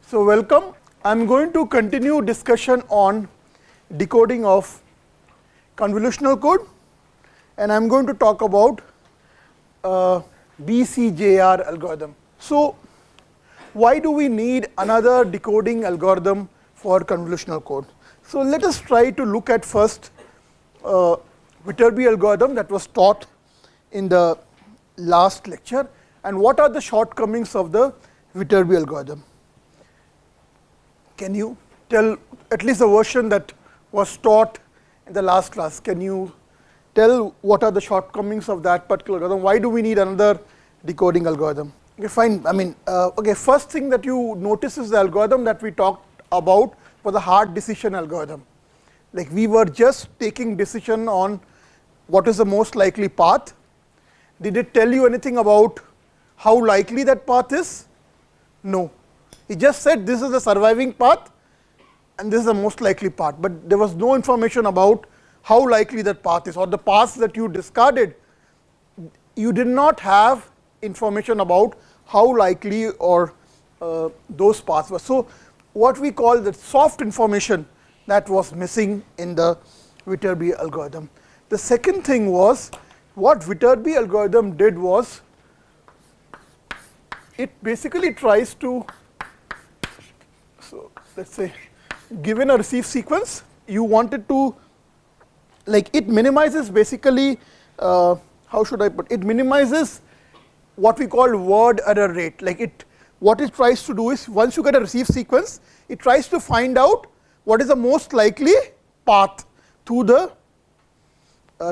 So welcome. I am going to continue discussion on decoding of convolutional code, and I am going to talk about Bcjr algorithm. So why do we need another decoding algorithm for convolutional code? So let us try to look at first Viterbi algorithm that was taught in the last lecture, and what are the shortcomings of the Viterbi algorithm. Can you tell at least the version that was taught in the last class? Can you tell what are the shortcomings of that particular algorithm? Why do we need another decoding algorithm? Okay, fine. I mean, first thing that you notice is the algorithm that we talked about was a hard decision algorithm. Like we were just taking decision on what is the most likely path. Did it tell you anything about how likely that path is? No. He just said this is the surviving path and this is the most likely path, but there was no information about how likely that path is, or the paths that you discarded, you did not have information about how likely or those paths were. So what we call the soft information that was missing in the Viterbi algorithm. The second thing was, what Viterbi algorithm did was, it basically tries to, so let's say given a receive sequence, you wanted to, like it minimizes basically, how should I put it, minimizes what we call word error rate. Like what it tries to do is, once you get a receive sequence, it tries to find out what is the most likely path through the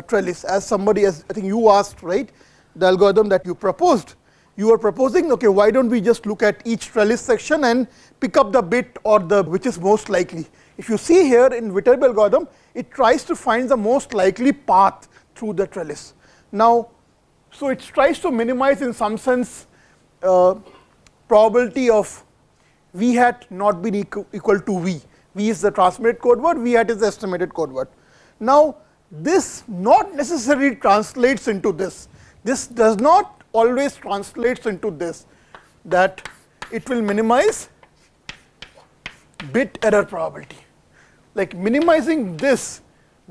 trellis. As somebody, as I think you asked, right, the algorithm that you proposed, you were proposing, okay, why don't we just look at each trellis section and pick up the bit or the which is most likely. If you see here in Viterbi algorithm, it tries to find the most likely path through the trellis. Now, so it tries to minimize in some sense probability of v hat not being equal to v. V is the transmitted code word, v hat is the estimated code word. Now this not necessarily translates into this. This does not always translates into this, that it will minimize bit error probability. Like minimizing this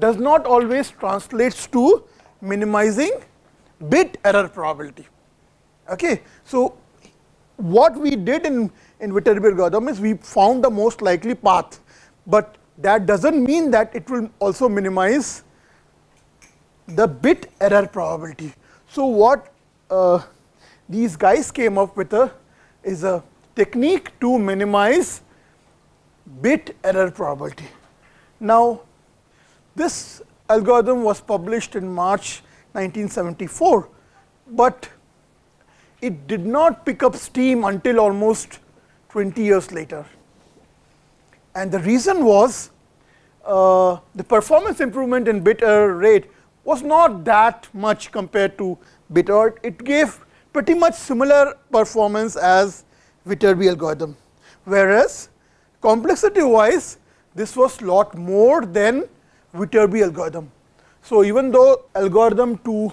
does not always translates to minimizing bit error probability. Okay, so what we did in Viterbi algorithm is we found the most likely path, but that doesn't mean that it will also minimize the bit error probability. So what these guys came up with is a technique to minimize bit error probability. Now this algorithm was published in March 1974, but it did not pick up steam until almost 20 years later. And the reason was the performance improvement in bit error rate was not that much compared to bit error. It gave pretty much similar performance as Viterbi algorithm, whereas complexity wise this was lot more than Viterbi algorithm. So even though algorithm to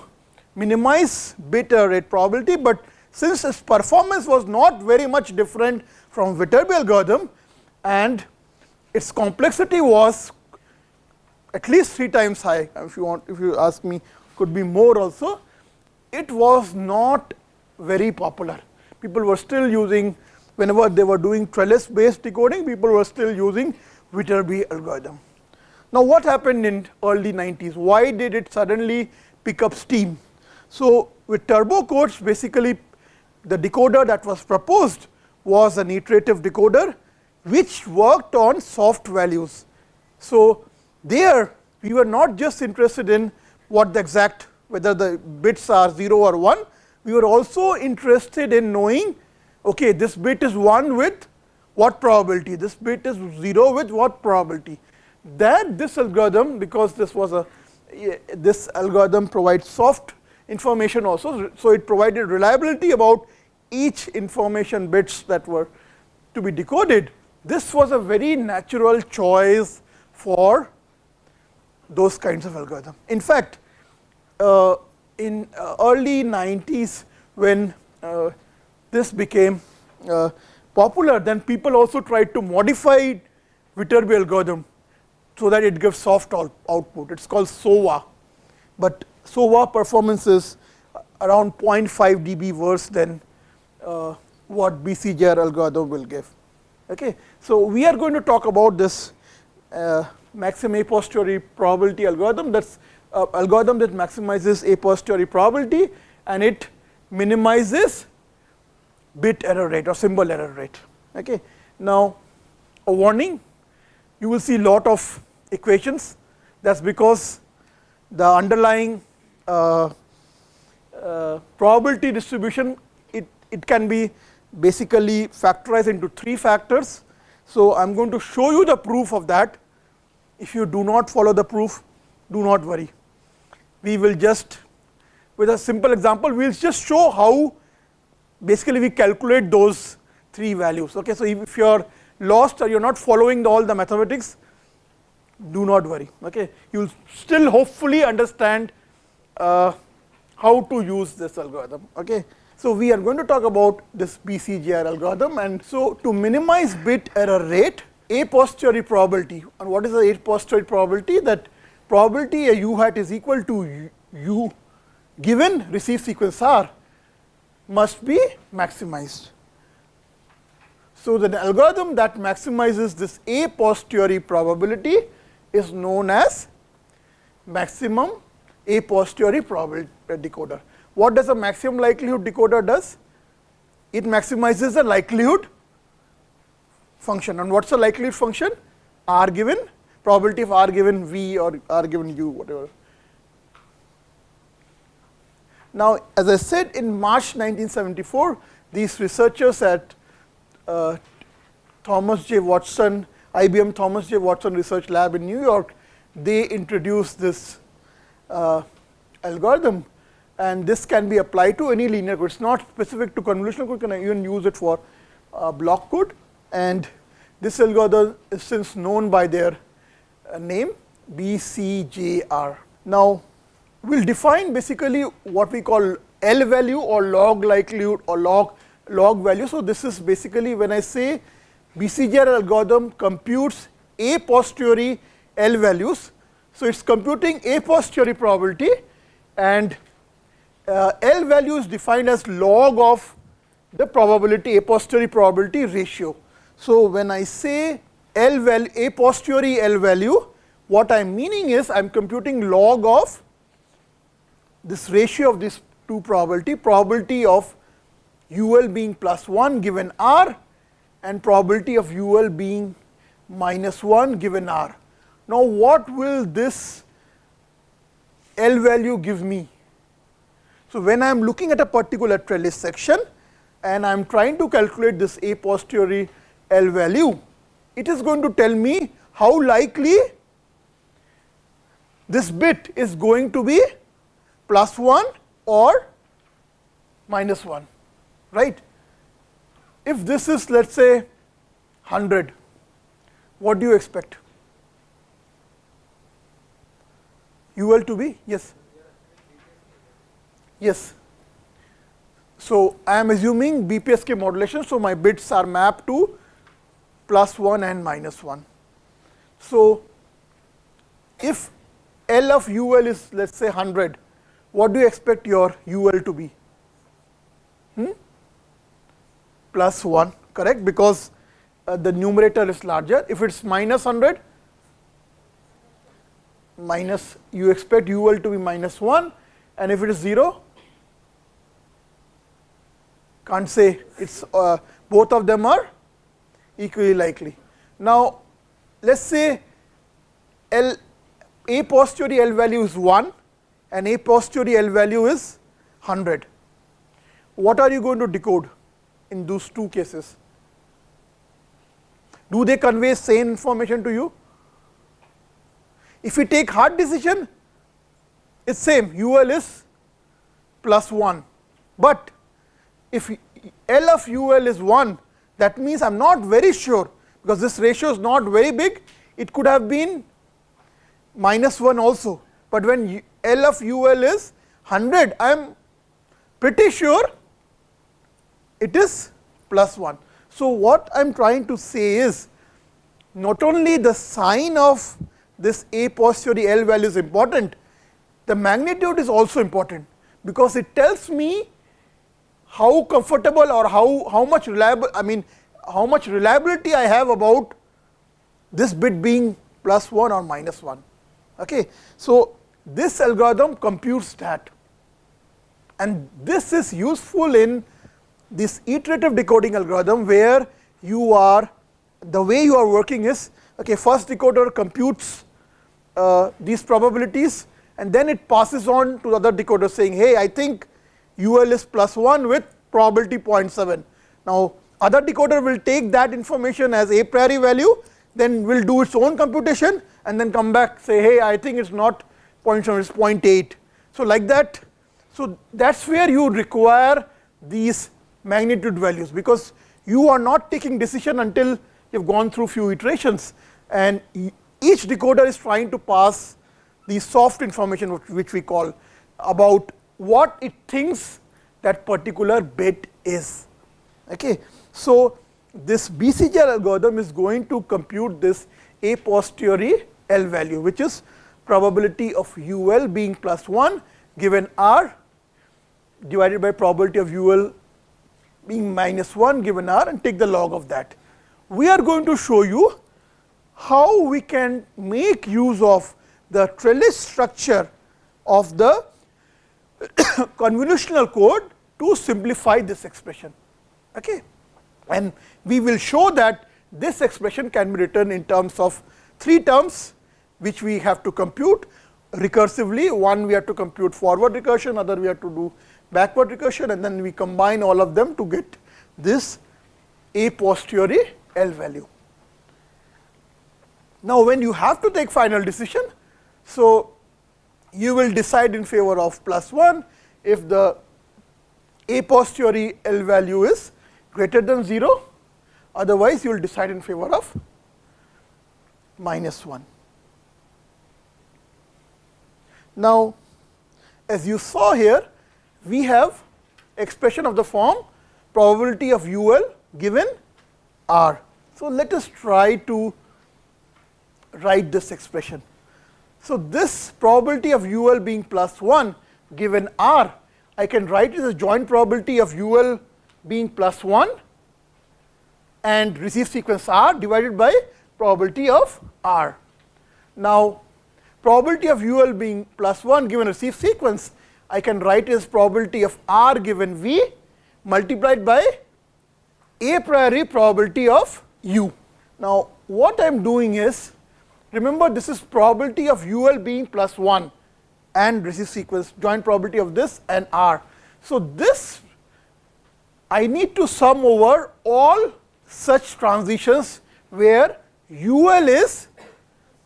minimize bit error rate probability, but since its performance was not very much different from Viterbi algorithm and its complexity was at least 3 times high, if you ask me, could be more also, it was not very popular. People were still using, whenever they were doing trellis based decoding, people were still using Viterbi algorithm. Now what happened in early 90s? Why did it suddenly pick up steam? So with turbo codes, basically the decoder that was proposed was an iterative decoder which worked on soft values. So there we were not just interested in what the exact, whether the bits are 0 or 1, we were also interested in knowing, okay, this bit is 1 with what probability, this bit is 0 with what probability. That this algorithm, because this algorithm provides soft information also, so it provided reliability about each information bits that were to be decoded. This was a very natural choice for those kinds of algorithm. In fact, in early 90s when this became popular, then people also tried to modify Viterbi algorithm so that it gives soft output. It's called SOVA, but SOVA performance is around 0.5 dB worse than what Bcjr algorithm will give. Okay, so we are going to talk about this Maxim a posteriori probability algorithm. That's algorithm that maximizes a posteriori probability and it minimizes bit error rate or symbol error rate. Okay. Now, a warning, you will see lot of equations. That's because the underlying probability distribution, it can be basically factorized into 3 factors. So, I am going to show you the proof of that. If you do not follow the proof, do not worry. We will just, with a simple example, we will just show how basically we calculate those 3 values. Okay, so if you are lost or you are not following all the mathematics, do not worry. Okay, you will still hopefully understand how to use this algorithm. Okay, so we are going to talk about this Bcjr algorithm, and so to minimize bit error rate, a posteriori probability, and what is the a posteriori probability? That probability a u hat is equal to u given receive sequence R must be maximized. So, the algorithm that maximizes this a posteriori probability is known as maximum a posteriori probability decoder. What does a maximum likelihood decoder does? It maximizes the likelihood function. And what is the likelihood function? R given, probability of R given V or R given U, whatever. Now, as I said, in March 1974, these researchers at Thomas J. Watson, IBM Thomas J. Watson Research Lab in New York, they introduced this algorithm, and this can be applied to any linear code. It's not specific to convolutional code, you can even use it for block code. And this algorithm is since known by their name, Bcjr. Now, we will define basically what we call L value or log likelihood or log value. So, this is basically when I say Bcjr algorithm computes a posteriori L values. So, it is computing a posteriori probability, and L value is defined as log of the probability, a posteriori probability ratio. So, when I say L value, a posteriori L value, what I am meaning is I am computing log of this ratio of these 2 probability of UL being +1 given R and probability of UL being -1 given R. Now, what will this L value give me? So, when I am looking at a particular trellis section and I am trying to calculate this a posteriori L value, it is going to tell me how likely this bit is going to be +1 or -1, right. If this is, let us say 100, what do you expect? UL to be? Yes. Yes. So, I am assuming BPSK modulation, so my bits are mapped to +1 and -1. So, if L of UL is, let us say 100, what do you expect your UL to be? +1, correct, because the numerator is larger. If it is -100, you expect UL to be -1, and if it is 0, can't say, it's both of them are equally likely. Now, let us say a posteriori L value is 1 and a posteriori L value is 100. What are you going to decode in those 2 cases? Do they convey same information to you? If we take hard decision, it's same, UL is +1, but if L of UL is 1, that means I am not very sure, because this ratio is not very big, it could have been -1 also, but when L of UL is 100, I am pretty sure it is +1. So, what I am trying to say is, not only the sign of this a posteriori L value is important, the magnitude is also important, because it tells me how comfortable or how much reliable, I mean how much reliability I have about this bit being +1 or -1. Okay. So, this algorithm computes that, and this is useful in this iterative decoding algorithm, where you are, the way you are working is, okay, first decoder computes these probabilities, and then it passes on to the other decoder saying, hey, I think UL is +1 with probability 0.7. Now, other decoder will take that information as a priori value, then will do its own computation, and then come back say, hey, I think it's not 0.7, it's 0.8. So, like that. So, that is where you require these magnitude values, because you are not taking decision until you have gone through few iterations, and each decoder is trying to pass the soft information, which we call, about what it thinks that particular bit is. Okay. So, this Bcjr algorithm is going to compute this a posteriori L value, which is probability of UL being +1 given R divided by probability of UL being -1 given R, and take the log of that. We are going to show you how we can make use of the trellis structure of the convolutional code to simplify this expression. Okay. And we will show that this expression can be written in terms of 3 terms, which we have to compute recursively. One we have to compute forward recursion, other we have to do backward recursion, and then we combine all of them to get this a posteriori L value. Now, when you have to take final decision, so you will decide in favor of +1 if the a posteriori L value is greater than 0, otherwise you will decide in favor of -1. Now, as you saw here, we have expression of the form probability of UL given R. So, let us try to write this expression. So, this probability of UL being +1 given R, I can write it as joint probability of UL being +1 and receive sequence R divided by probability of R. Now, probability of UL being +1 given receive sequence, I can write as probability of R given V multiplied by a priori probability of U. Now, what I am doing is, remember this is probability of UL being +1 and receive sequence, joint probability of this and R. So, this I need to sum over all such transitions where UL is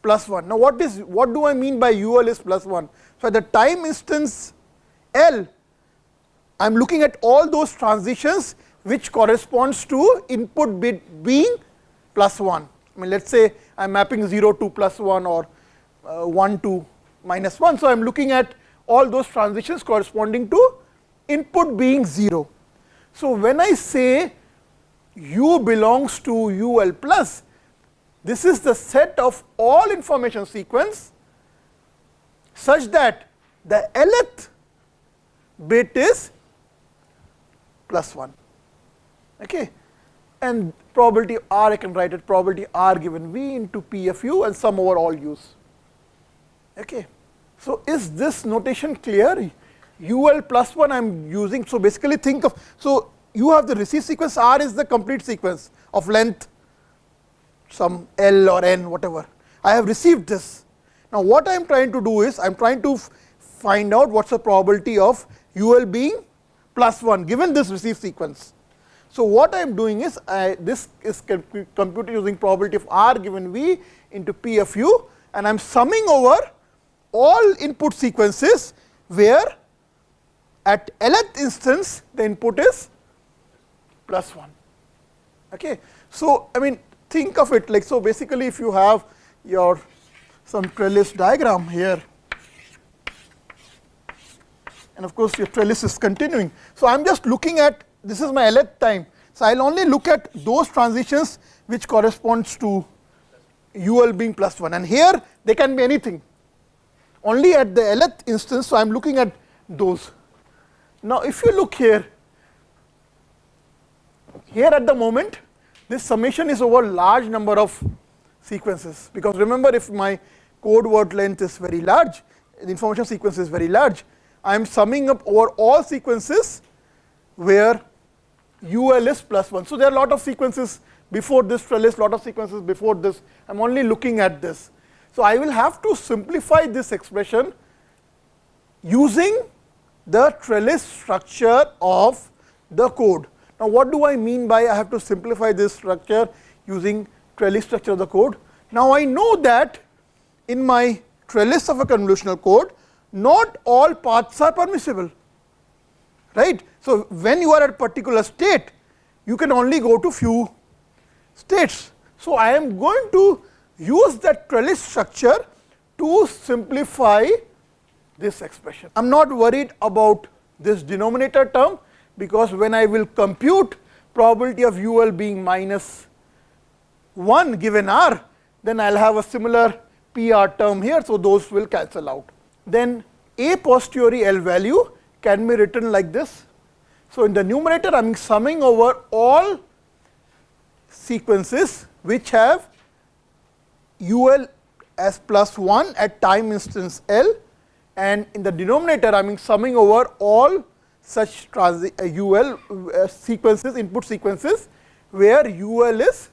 +1. Now, what do I mean by UL is +1? So, at the time instance L, I am looking at all those transitions which corresponds to input bit being +1. I mean, let us say I am mapping 0 to +1 or 1 to -1. So, I am looking at all those transitions corresponding to input being 0. So, when I say U belongs to UL plus, this is the set of all information sequence such that the Lth bit is +1. Okay. And probability R, I can write it probability R given V into P of U and sum over all U's. Okay. So, is this notation clear? UL +1 I am using. So, basically think of, so you have the receive sequence R is the complete sequence of length some L or N whatever. I have received this. Now, what I am trying to do is I am trying to find out what is the probability of UL being +1 given this receive sequence. So, what I am doing is this is computed using probability of R given V into P of U, and I am summing over all input sequences where at Lth instance the input is +1. Okay. So, I mean think of it like, so basically if you have your some trellis diagram here, and of course your trellis is continuing. So, I am just looking at, this is my Lth time. So, I will only look at those transitions which corresponds to UL being plus 1, and here they can be anything, only at the lth instance. So, I am looking at those. Now, if you look here at the moment, this summation is over large number of sequences, because remember, if my code word length is very large, the information sequence is very large, I am summing up over all sequences where UL is plus 1. So, there are a lot of sequences before this trellis, lot of sequences before this, I am only looking at this. So, I will have to simplify this expression using the trellis structure of the code. Now, what do I mean by I have to simplify this structure using trellis structure of the code? Now, I know that in my trellis of a convolutional code, not all paths are permissible, right. So, when you are at a particular state, you can only go to few states. So, I am going to use that trellis structure to simplify this expression. I am not worried about this denominator term, because when I will compute probability of UL being minus 1 given R, then I will have a similar PR term here. So, those will cancel out. Then a posteriori L value can be written like this. So, in the numerator I am summing over all sequences which have UL as plus 1 at time instance L, and in the denominator I am summing over all such UL sequences, input sequences where UL is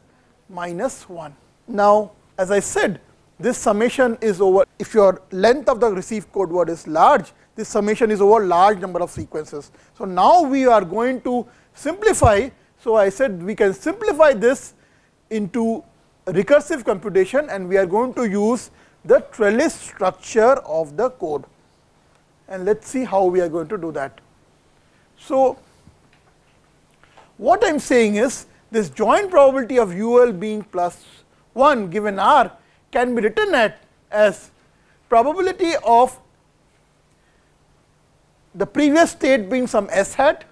minus 1. Now, as I said, this summation is over, if your length of the received code word is large, this summation is over large number of sequences. So, now we are going to simplify. So, I said we can simplify this into recursive computation, and we are going to use the trellis structure of the code, and let us see how we are going to do that. So, what I am saying is this joint probability of UL being plus 1 given R can be written as probability of the previous state being some S hat,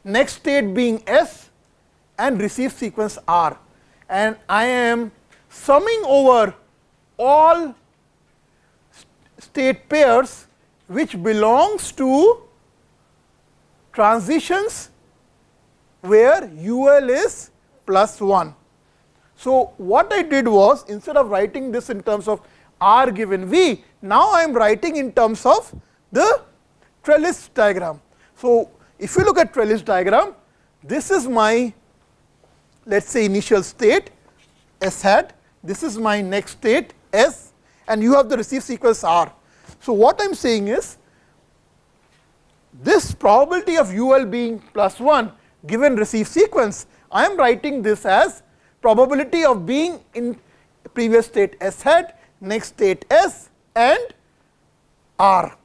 next state being S, and receive sequence R, and I am summing over all state pairs which belongs to transitions where UL is plus 1. So, what I did was, instead of writing this in terms of R given V, now I am writing in terms of the trellis diagram. So, if you look at trellis diagram, this is my, let us say, initial state S hat, this is my next state S, and you have the receive sequence R. So, what I am saying is, this probability of UL being plus 1 given receive sequence, I am writing this as probability of being in previous state S hat, next state S, and R,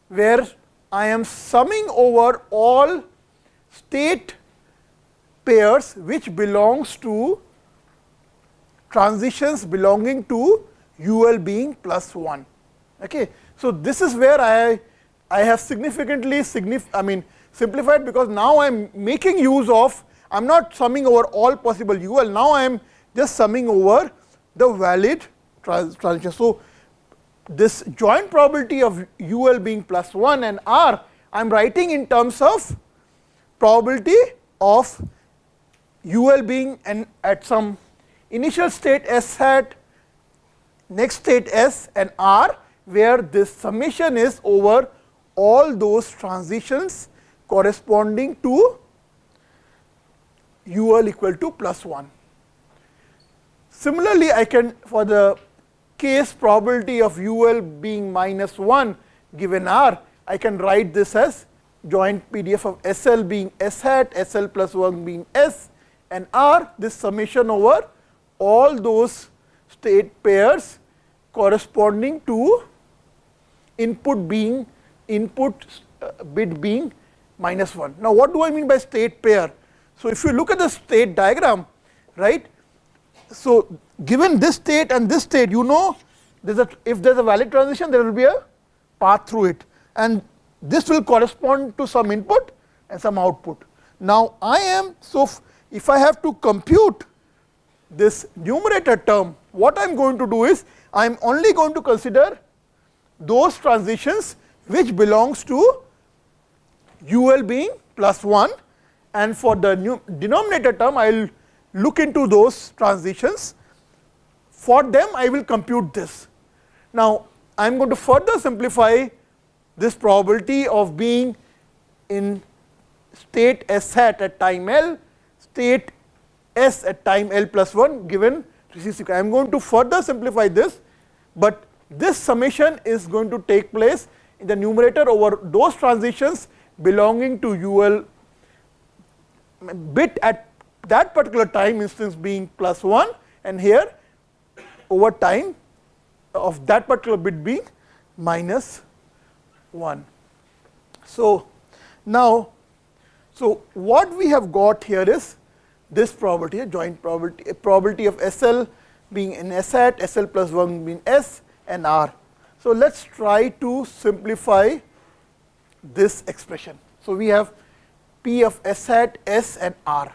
where I am summing over all state pairs which belongs to transitions belonging to UL being plus 1. Okay. So, this is where I have significantly simplified, because now I am making use of, I am not summing over all possible UL, now I am just summing over the valid transition. So, this joint probability of UL being plus 1 and R, I am writing in terms of probability of UL being at some initial state S hat, next state S, and R, where this summation is over all those transitions corresponding to UL equal to plus 1. Similarly, I can, for the case probability of UL being minus 1 given R, I can write this as joint PDF of SL being S hat, SL plus 1 being S, and R, this summation over all those state pairs corresponding to input bit being minus 1. Now, what do I mean by state pair? So, if you look at the state diagram, right. So, given this state and this state, you know, if there is a valid transition, there will be a path through it, and this will correspond to some input and some output. Now I am, so if I have to compute this numerator term, what I am going to do is, I am only going to consider those transitions which belongs to UL being +1, and for the denominator term I will look into those transitions. For them I will compute this. Now I am going to further simplify this probability of being in state S hat at time L, state S at time L plus 1 given receive sequence. I am going to further simplify this, but this summation is going to take place in the numerator over those transitions belonging to UL bit at that particular time instance being +1, and here over time of that particular bit being -1. So now, so what we have got here is this probability, a joint probability, a probability of SL being in S hat, SL plus 1 being S and R. So let us try to simplify this expression. So we have P of S hat, S and R.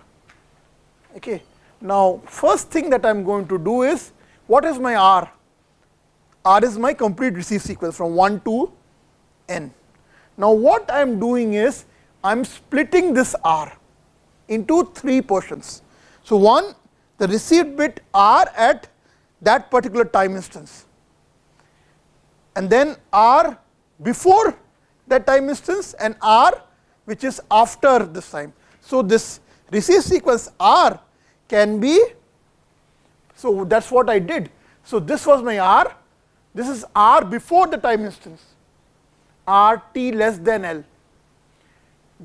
Okay. Now first thing that I am going to do is, what is my R? R is my complete receive sequence from 1 to n. Now what I am doing is, I am splitting this R into 3 portions. So one, the received bit R at that particular time instance, and then R before that time instance, and R which is after this time. So this receive sequence R can be, so that is what I did. So this was my R, this is R before the time instance, R t less than L.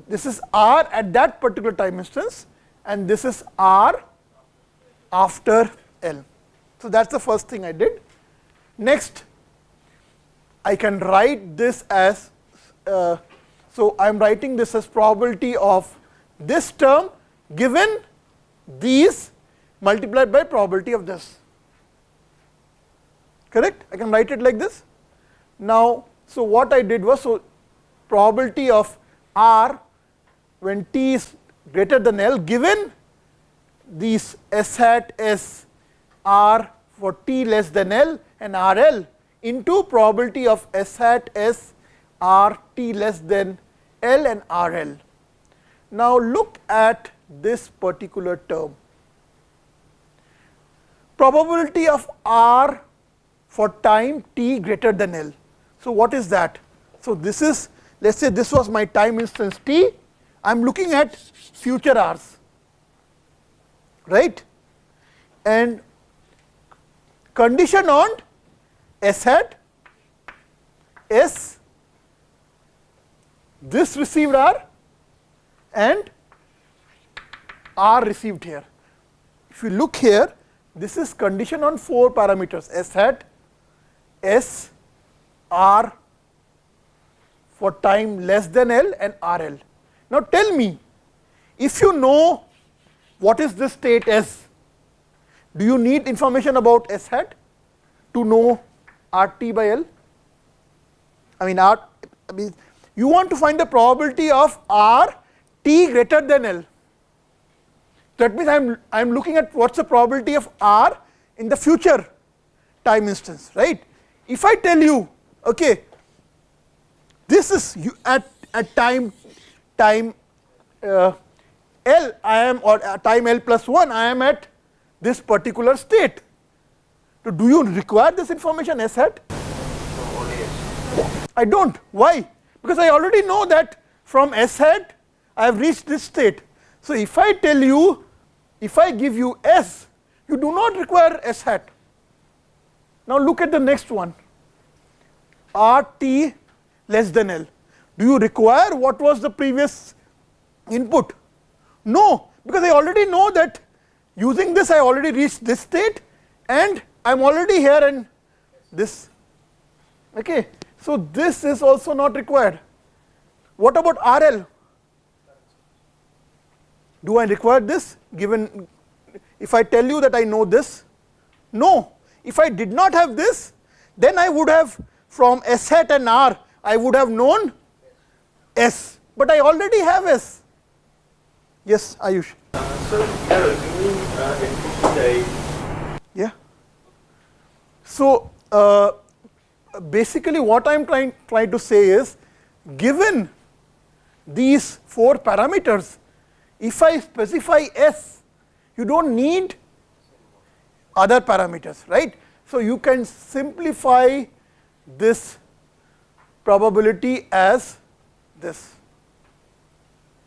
This is R at that particular time instance, and this is R after L. So that is the first thing I did. Next, I can write this as, so I am writing this as probability of this term given these multiplied by probability of this. Correct? I can write it like this. Now, so what I did was, so probability of R when t is greater than L given these S hat S R for t less than L and RL into probability of S hat S R t less than L and RL. Now look at this particular term. Probability of R for time t greater than L. So what is that? So this is, let us say this was my time instance t, I am looking at future R's, right, and condition on S hat S, this received R and R received here. If you look here, this is condition on 4 parameters, S hat S R for time less than L and RL. Now tell me, if you know what is this state S, do you need information about S hat to know RT by L? I mean, you want to find the probability of R t greater than L. That means I am looking at what is the probability of R in the future time instance, right. If I tell you, okay, this is at time L, I am, or time L plus 1, I am at this particular state. So do you require this information S hat? I don't. Why? Because I already know that from S hat I have reached this state. So if I tell you, if I give you S, you do not require S hat. Now look at the next one, RT less than L. Do you require what was the previous input? No, because I already know that using this I already reached this state and I am already here and this. Okay. So this is also not required. What about RL? Do I require this given if I tell you that I know this? No. If I did not have this, then I would have from S hat and R, I would have known S, but I already have S. Yes, Ayush. So, yeah, assuming entropy dies. Yeah. So, basically what I am trying to say is, given these 4 parameters, if I specify S, you do not need other parameters, right. So, you can simplify this probability as this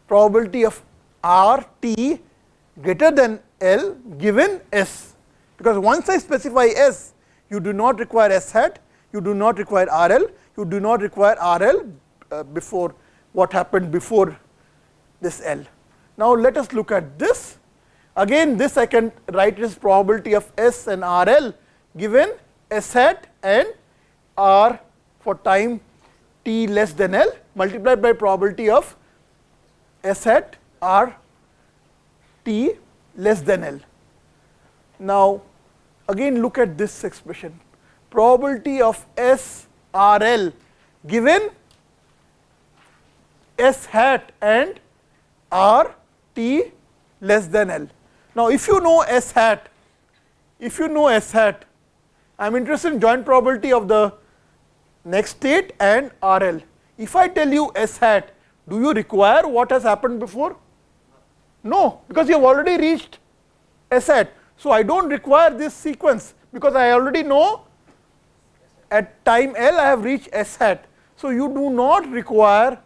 probability of R t greater than L given S, because once I specify S, you do not require S hat, you do not require RL, you do not require RL before what happened before this L. Now, let us look at this. Again, this I can write as probability of S and RL given S hat and R for time t less than L multiplied by probability of S hat R t less than L. Now, again look at this expression, probability of S RL given S hat and R t less than L. Now, if you know S hat, I am interested in joint probability of the next state and RL. If I tell you S hat, do you require what has happened before? No, because you have already reached S hat. So, I do not require this sequence, because I already know at time L I have reached S hat. So, you do not require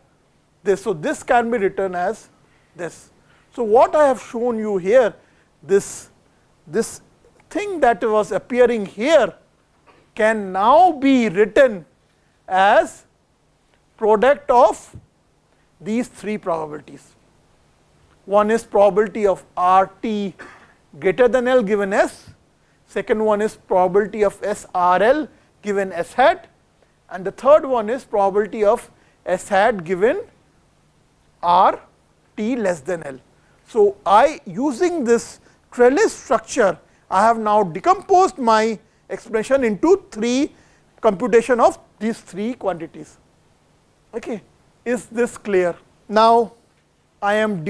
this. So, this can be written as this. So, what I have shown you here, this thing that was appearing here can now be written as product of these 3 probabilities. One is probability of RT greater than L given S, second one is probability of SRL given S hat, and the third one is probability of S hat given R t less than L. So, using this trellis structure, I have now decomposed my expression into 3 computation of these 3 quantities. Okay. Is this clear? Now, I am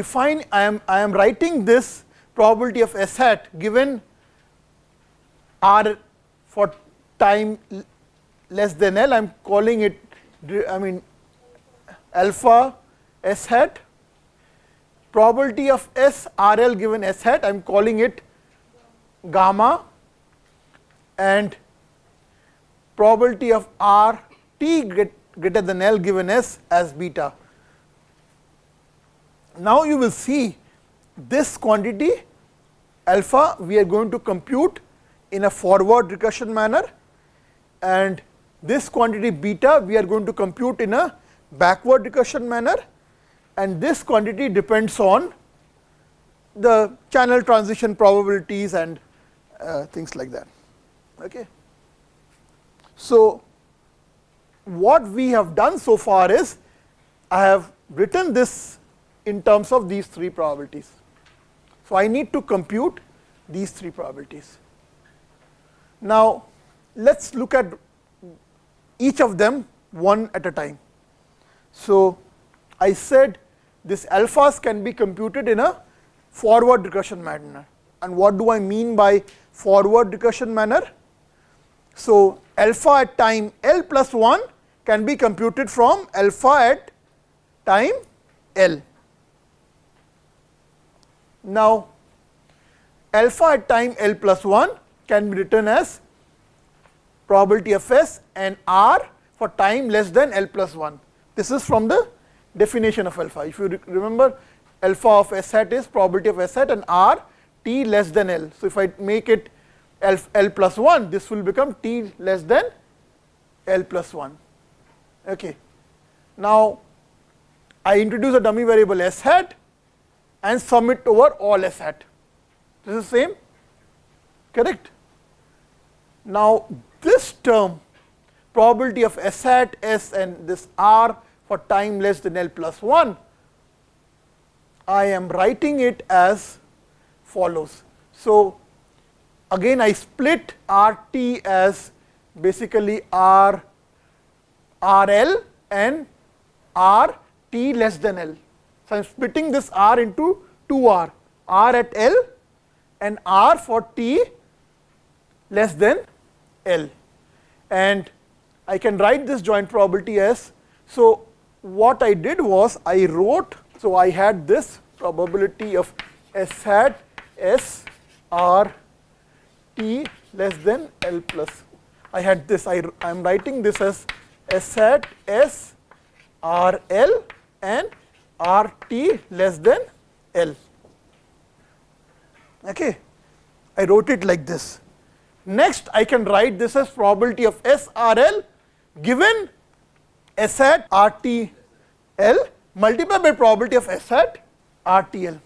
writing this probability of S hat given R for time less than L, I am calling it alpha S hat, probability of S RL given S hat, I am calling it gamma, and probability of R t greater than L given S as beta. Now, you will see this quantity alpha we are going to compute in a forward recursion manner, and this quantity beta we are going to compute in a backward recursion manner, and this quantity depends on the channel transition probabilities and things like that. Okay. So, what we have done so far is, I have written this in terms of these 3 probabilities. So, I need to compute these 3 probabilities. Now, let us look at each of them one at a time. So, I said this alphas can be computed in a forward recursion manner. And what do I mean by forward recursion manner? So, alpha at time L plus 1 can be computed from alpha at time L. Now, alpha at time L plus 1 can be written as probability of S and R for time less than L plus 1. This is from the definition of alpha. If you remember, alpha of S hat is probability of S hat and R t less than L. So, if I make it L plus 1, this will become t less than L plus 1. Okay. Now, I introduce a dummy variable S hat and sum it over all S hat. This is same, correct? Now, this term probability of S hat S and this R for time less than L plus 1, I am writing it as follows. So, again I split RT as basically RL and RT less than L. So, I am splitting this R into 2r, r at L and r for t less than L. And I can write this joint probability as, so what I did was I wrote, so I had this probability of S hat S R T less than L plus. I had this, I am writing this as S hat S R L and R T less than L. Okay, I wrote it like this. Next, I can write this as probability of S R L given S hat R T L multiplied by probability of S hat R T L.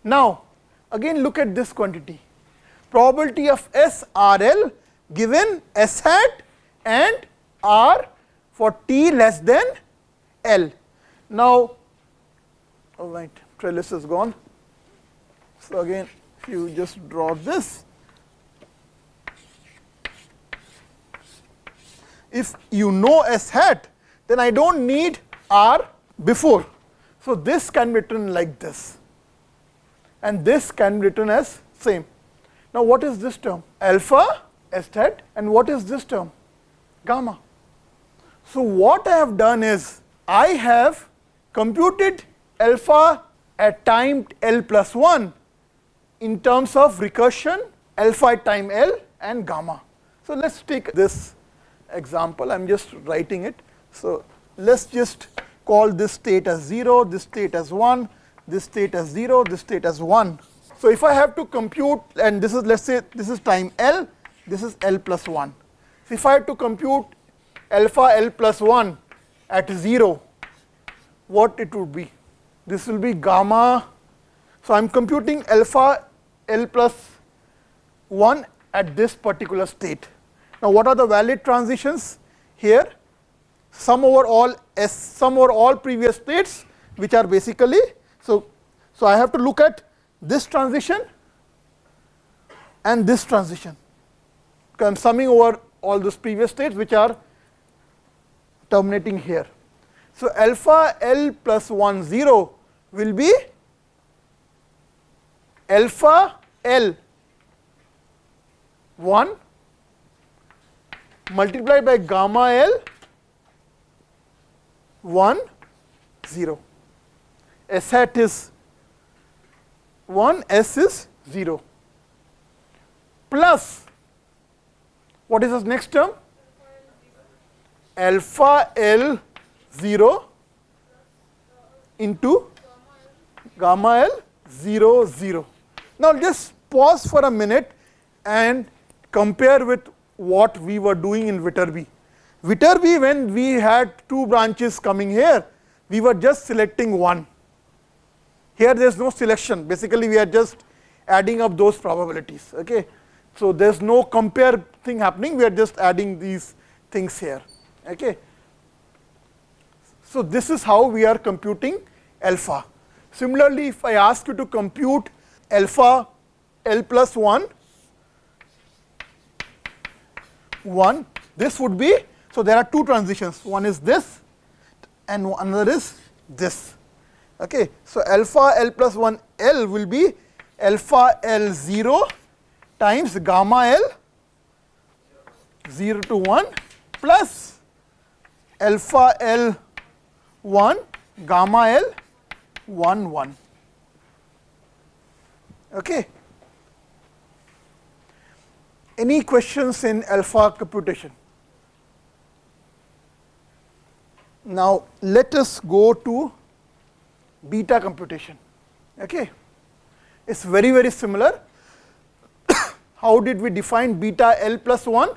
Now, again look at this quantity. Probability of S R L given S hat and R for t less than L. Now, all right, trellis is gone. So again, if you just draw this, if you know S hat, then I don't need R before. So this can be written like this, and this can be written as same. Now what is this term? Alpha S hat, and what is this term? Gamma. So what I have done is, I have computed alpha at time L plus 1 in terms of recursion, alpha at time L and gamma. So let's take this example, I am just writing it. So let's just call this state as 0, this state as 1, this state as 0, this state as 1. So if I have to compute, and this is, let's say this is time L, this is L plus 1. So if I have to compute alpha L plus 1 at 0, what it would be? This will be gamma. So I am computing alpha L plus 1 at this particular state. Now what are the valid transitions here? Sum over all S, sum over all previous states, which are basically, so I have to look at this transition and this transition. I am summing over all those previous states which are terminating here. So alpha L plus 1 0 will be alpha L 1 multiplied by gamma L 1 0. S hat is 1, S is 0, plus what is this next term? Alpha L 0 into gamma L 0 0. Now just pause for a minute and compare with what we were doing in Viterbi. Viterbi, when we had two branches coming here, we were just selecting one. Here there is no selection, basically we are just adding up those probabilities. Okay? So there is no compare thing happening, we are just adding these things here. Okay? So this is how we are computing alpha. Similarly, if I ask you to compute alpha L plus 1, this would be, so there are two transitions, one is this and another is this. Okay, so alpha L plus 1 L will be alpha L 0 times gamma L 0 to 1 plus alpha L 1 gamma L 1 1. Okay. Any questions in alpha computation? Now let us go to beta computation. Okay, it's very, very similar. How did we define beta L plus 1?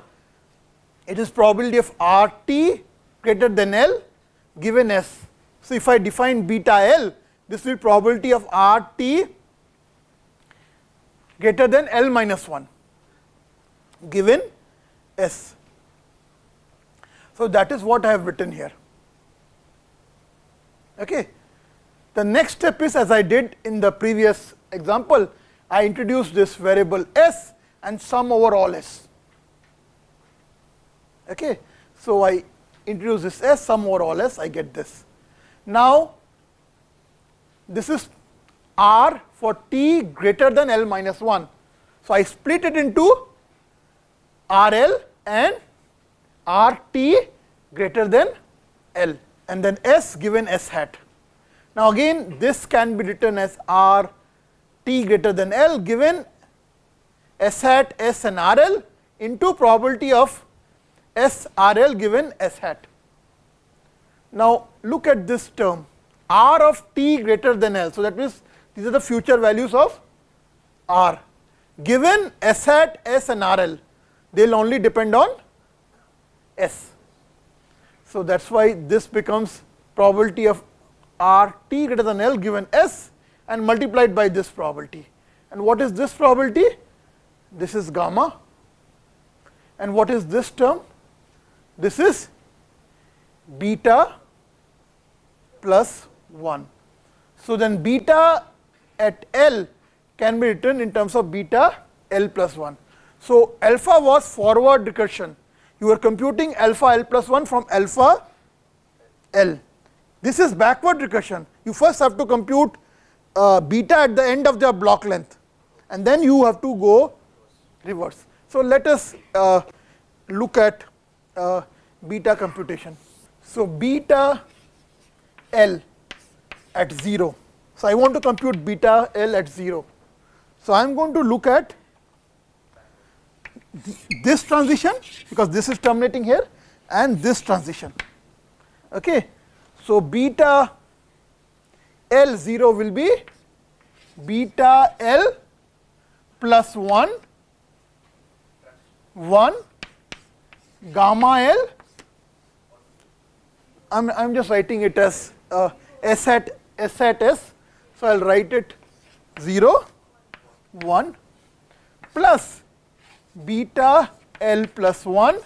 It is probability of RT greater than L given S. So if I define beta L, this will be probability of RT greater than L minus 1 given S. So that is what I have written here. Okay. The next step is, as I did in the previous example, I introduced this variable S and sum over all S. Okay. So I introduce this S, sum over all S, I get this. Now this is R for t greater than L minus 1. So, I split it into RL and RT greater than L, and then S given S hat. Now, again this can be written as R t greater than L given S hat S and RL into probability of S RL given S hat. Now, look at this term R of t greater than L. So, that means these are the future values of R given S hat S and RL, they will only depend on S. So, that is why this becomes probability of R t greater than L given S and multiplied by this probability. And what is this probability? This is gamma. And what is this term? This is beta plus 1. So, then beta at L can be written in terms of beta L plus 1. So, alpha was forward recursion. You are computing alpha L plus 1 from alpha L. This is backward recursion. You first have to compute beta at the end of the block length, and then you have to go reverse. So, let us look at beta computation. So, beta L at 0. So, I want to compute beta L at 0. So, I am going to look at this transition, because this is terminating here, and this transition. Okay. So, beta L 0 will be beta L plus 1 gamma L. I am just writing it as S hat S. So, I will write it 0 1 plus beta L plus 1,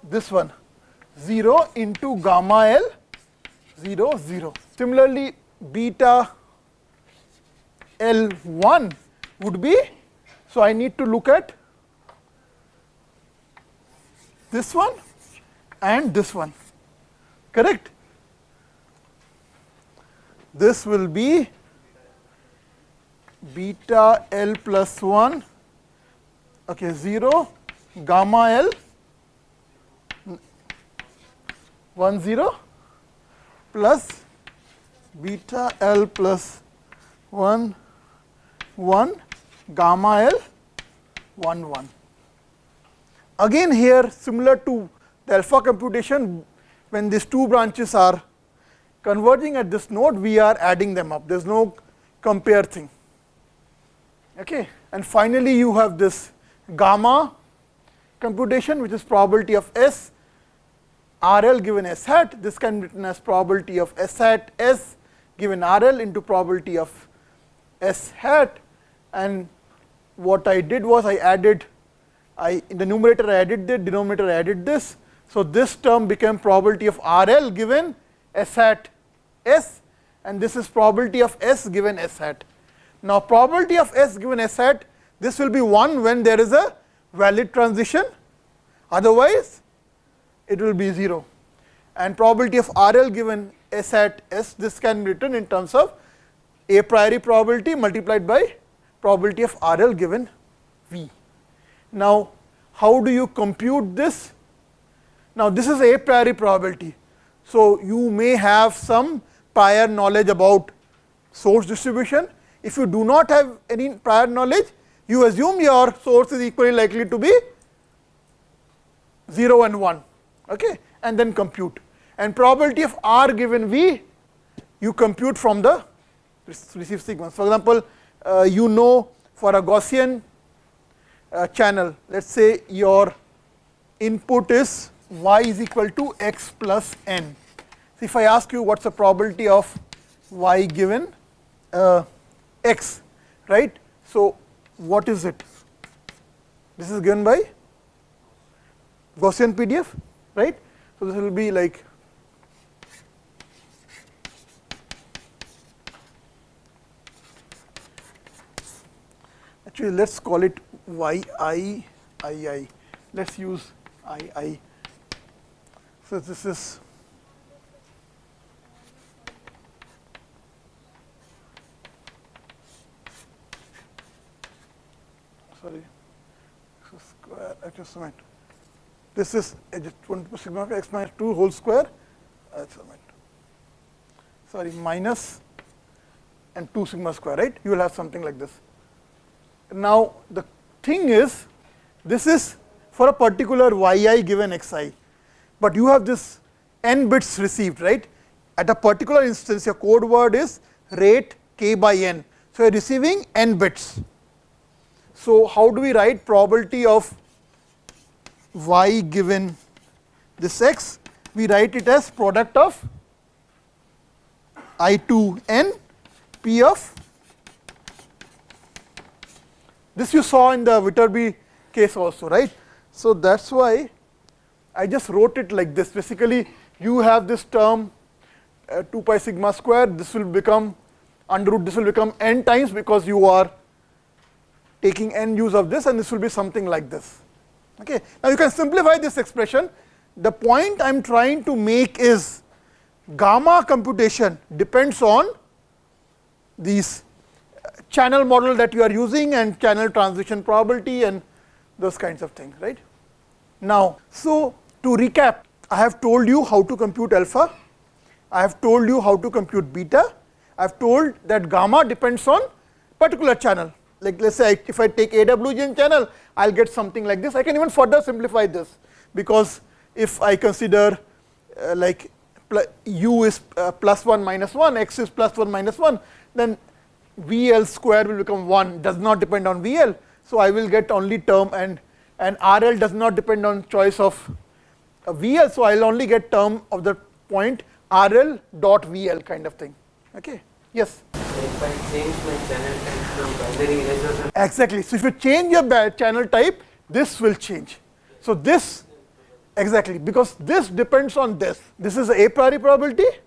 this one 0 into gamma L 0 0. Similarly, beta L 1 would be, so I need to look at this one and this one, correct? This will be beta L plus 1, okay, 0 gamma L 1 0 plus beta L plus 1 gamma L 1 1. Again here, similar to the alpha computation, when these two branches are converging at this node, we are adding them up. There is no compare thing. Okay. And finally, you have this gamma computation, which is probability of S RL given S hat. This can be written as probability of S hat S given RL into probability of S hat. And what I did was I added, in the numerator I added the denominator I added this. So, this term became probability of RL given S hat S, and this is probability of S given S hat. Now, probability of S given S hat, this will be 1 when there is a valid transition, otherwise it will be 0. And probability of RL given S hat S, this can be written in terms of a priori probability multiplied by probability of RL given V. Now, how do you compute this? Now, this is a priori probability. So, you may have some prior knowledge about source distribution. If you do not have any prior knowledge, you assume your source is equally likely to be 0 and 1, okay, and then compute. And probability of R given V, you compute from the received sequence. For example, you know for a Gaussian channel, let us say your input is y is equal to x plus n. So, if I ask you what is the probability of y given x, right? So, what is it? This is given by Gaussian PDF, right? So, this will be like actually let us call it yi I. Let us use I. So, this is sorry, x square x summate. This is just 1 sigma x minus 2 whole square, sorry, minus and 2 sigma square, right? You will have something like this. Now, the thing is, this is for a particular yi given xi, but you have this n bits received, right? At a particular instance, your code word is rate k by n. So, you are receiving n bits. So, how do we write probability of y given this x? We write it as product of I2 n p of, this you saw in the Viterbi case also, right? So, that is why I just wrote it like this. Basically, you have this term 2 pi sigma square, this will become under root, this will become n times because you are taking n use of this, and this will be something like this. Okay. Now, you can simplify this expression. The point I am trying to make is gamma computation depends on these channel model that you are using and channel transition probability and those kinds of things, right? Now, so to recap, I have told you how to compute alpha, I have told you how to compute beta, I have told that gamma depends on particular channel. Like let us say if I take AWGN channel, I will get something like this. I can even further simplify this, because if I consider like u is plus 1 minus 1, x is plus 1 minus 1, then VL square will become 1, does not depend on VL. So, I will get only term, and RL does not depend on choice of VL. So, I will only get term of the point RL dot VL kind of thing. Okay. Yes? If I change my channel type from binary eraser. Exactly. So, if you change your channel type, this will change. So, this exactly, because this depends on this. This is a priori probability,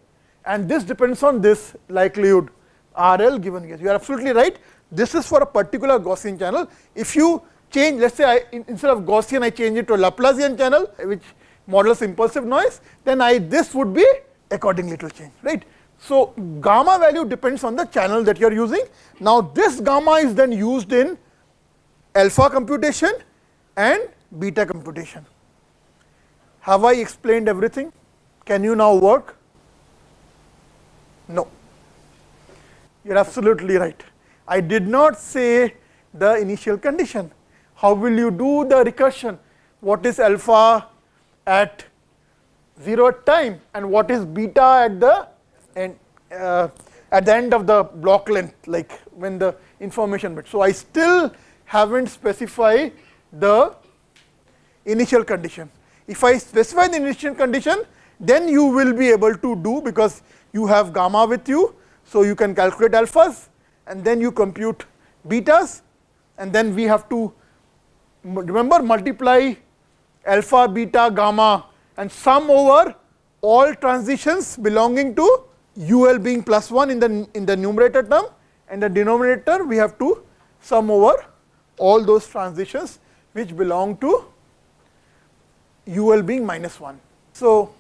and this depends on this likelihood RL given here. You are absolutely right. This is for a particular Gaussian channel. If you change, let us say instead of Gaussian, I change it to a Laplacian channel, which models impulsive noise, then this would be accordingly it will change, right? So, gamma value depends on the channel that you are using. Now, this gamma is then used in alpha computation and beta computation. Have I explained everything? Can you now work? No. You are absolutely right. I did not say the initial condition. How will you do the recursion? What is alpha at 0 at time, and what is beta at the end of the block length, like when the information bit. So, I still haven't specified the initial condition. If I specify the initial condition, then you will be able to do, because you have gamma with you. So, you can calculate alphas, and then you compute betas, and then we have to remember multiply alpha, beta, gamma and sum over all transitions belonging to UL being plus 1 in the numerator term, and the denominator we have to sum over all those transitions which belong to UL being minus 1. So,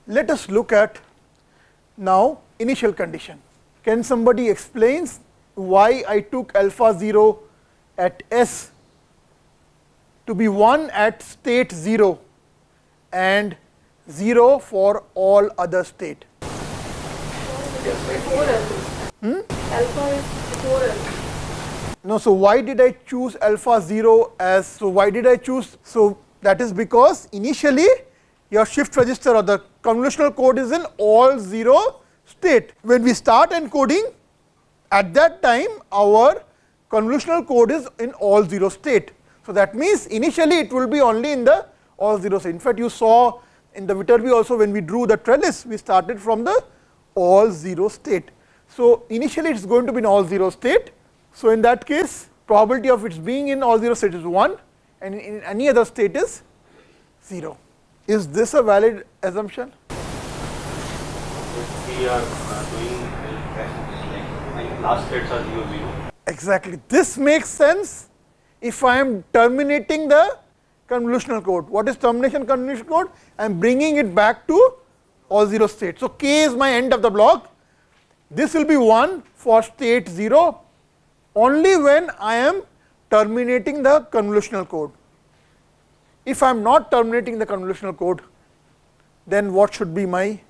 let us look at now initial condition. Can somebody explain why I took alpha 0 at S to be 1 at state 0 and 0 for all other state? Alpha is 4 No, so why did I choose alpha 0 as, so why did I choose, so that is because initially your shift register or the convolutional code is in all 0 state. When we start encoding, at that time our convolutional code is in all 0 state. So that means initially it will be only in the all 0 state. In fact, you saw in the Viterbi also when we drew the trellis, we started from the all 0 state. So initially it is going to be in all 0 state. So in that case, probability of its being in all 0 state is 1, and in any other state is 0. Is this a valid assumption? If we are doing like last states are 0, 0. Exactly. This makes sense if I am terminating the convolutional code. What is termination convolutional code? I am bringing it back to all 0 state. So k is my end of the block. This will be 1 for state 0 only when I am terminating the convolutional code. If I am not terminating the convolutional code, then what should be my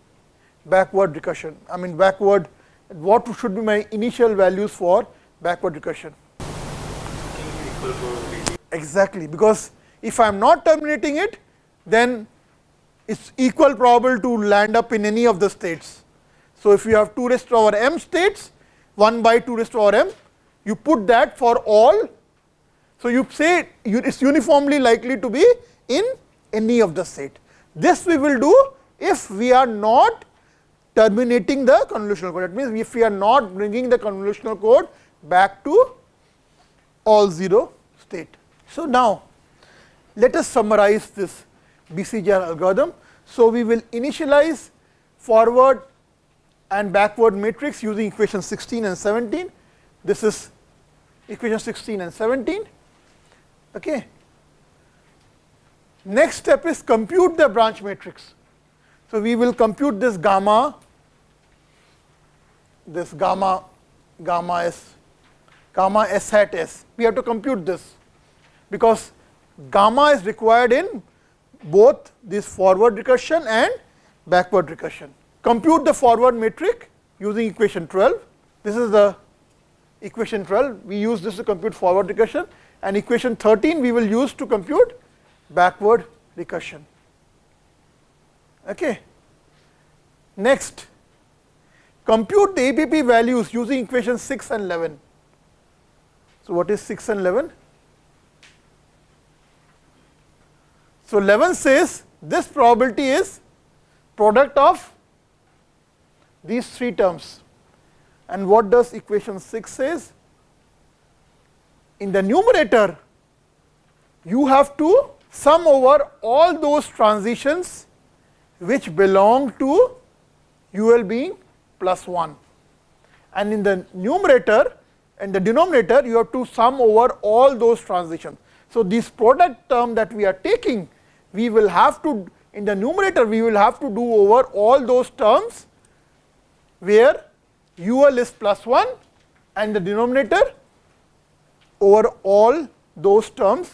backward recursion? I mean what should be my initial values for backward recursion? Equal probability. Exactly, because if I am not terminating it, then it's equal probable to land up in any of the states. So if you have 2 raised to the power m states, 1 by 2 raised to the power m, you put that for all. So you say it's uniformly likely to be in any of the state. This we will do if we are not terminating the convolutional code. That means if we are not bringing the convolutional code back to all 0 state. So now let us summarize this Bcjr algorithm. So we will initialize forward and backward matrix using equation 16 and 17. This is equation 16 and 17. Okay. Next step is compute the branch matrix. So we will compute this gamma s hat s. We have to compute this because gamma is required in both this forward recursion and backward recursion. Compute the forward matrix using equation 12. This is the equation 12. We use this to compute forward recursion, and equation 13 we will use to compute backward recursion. Okay. Next, compute the APP values using equations 6 and 11. So what is 6 and 11? So 11 says this probability is product of these 3 terms. And what does equation 6 says? In the numerator, you have to sum over all those transitions which belong to UL being plus 1. And in the numerator and the denominator, you have to sum over all those transitions. So this product term that we are taking, we will have to, in the numerator, we will have to do over all those terms where UL is plus 1, and the denominator over all those terms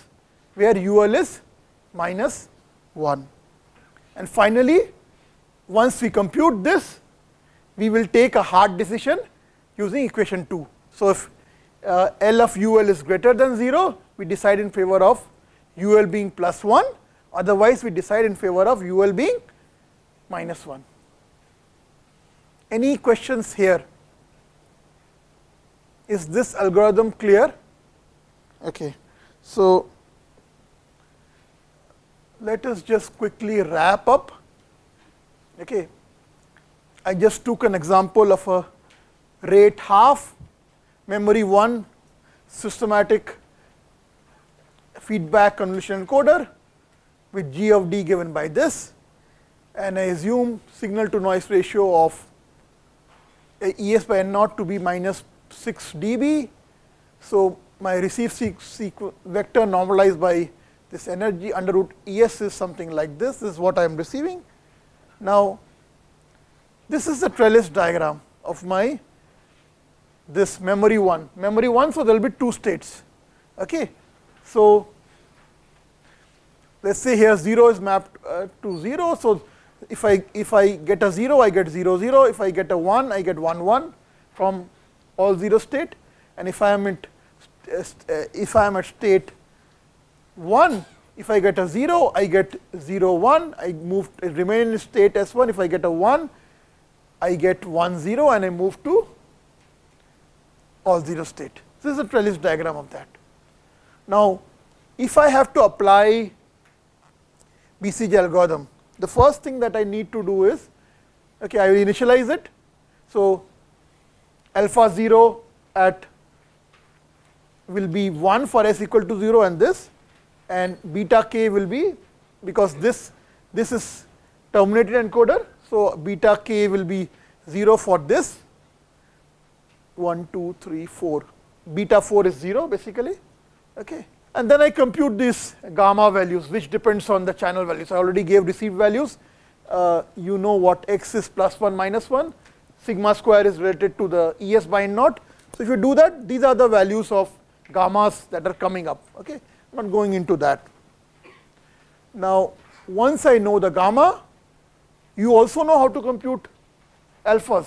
where UL is minus 1. And finally, once we compute this, we will take a hard decision using equation 2. So if L of UL is greater than 0, we decide in favor of UL being plus 1. Otherwise, we decide in favor of UL being minus 1. Any questions here? Is this algorithm clear? Okay. So let us just quickly wrap up. Okay. I just took an example of a rate half, memory 1, systematic feedback convolution encoder with G of D given by this, and I assume signal to noise ratio of ES by N naught to be minus 6 dB. So my receive vector normalized by this energy under root ES is something like this. This is what I am receiving. Now this is the trellis diagram of my this memory 1. Memory 1, so there will be 2 states. Okay. So let's say here 0 is mapped to 0. So if I get a 0, I get 0, 0. If I get a 1, I get 1, 1 from all 0 state. And if I am at state 1, if I get a 0, I get 0, 1. I remain in state S1. If I get a 1, I get 1, 0, and I move to all 0 state. This is a trellis diagram of that. Now, if I have to apply Bcjr algorithm, the first thing that I need to do is, okay, I will initialize it. So alpha 0 will be 1 for s equal to 0 and this, and beta k will be, because this is terminated encoder, so beta k will be 0 for this, 1, 2, 3, 4, beta 4 is 0 basically. Okay. And then I compute these gamma values, which depends on the channel values. I already gave received values. You know what x is plus 1 minus 1. Sigma square is related to the ES by N naught. So if you do that, these are the values of gammas that are coming up. Okay, I'm not going into that. Now, once I know the gamma, you also know how to compute alphas.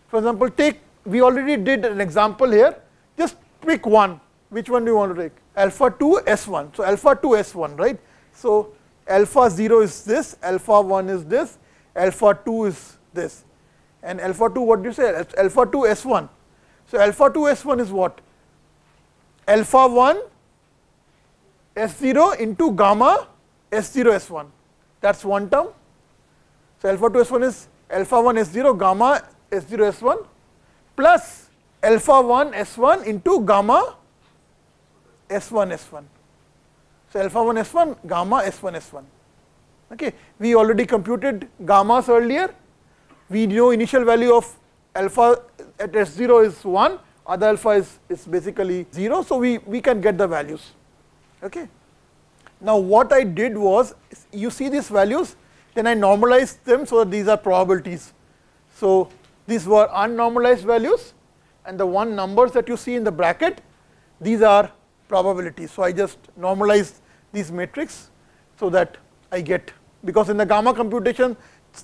For example, we already did an example here. Just pick one. Which one do you want to take? Alpha 2 S1. So alpha 2 S1, right? So alpha 0 is this, alpha 1 is this, alpha 2 is this. And alpha 2, what do you say? Alpha 2 S1. So alpha 2 S1 is what? Alpha 1 S0 into gamma S0 S1. That's one term. So alpha 2 S1 is alpha 1 S0 gamma S0 S1 plus alpha 1 S1 into gamma S1 S1. So alpha 1 S1 gamma S1 S1. Okay, we already computed gammas earlier. We know initial value of alpha at S0 is 1, other alpha is basically 0, so we can get the values. Okay. Now what I did was, you see these values, then I normalized them so that these are probabilities. So these were unnormalized values, and the one numbers that you see in the bracket, these are probabilities. So I just normalized these matrix so that I get, because in the gamma computation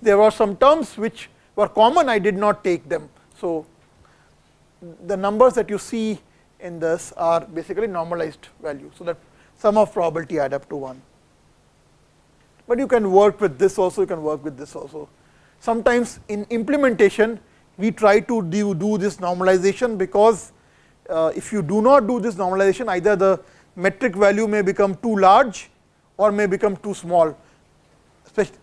there were some terms which were common, I did not take them. So the numbers that you see in this are basically normalized values, so that sum of probability add up to 1. But you can work with this also, you can work with this also. Sometimes in implementation we try to do this normalization, because if you do not do this normalization, either the metric value may become too large or may become too small.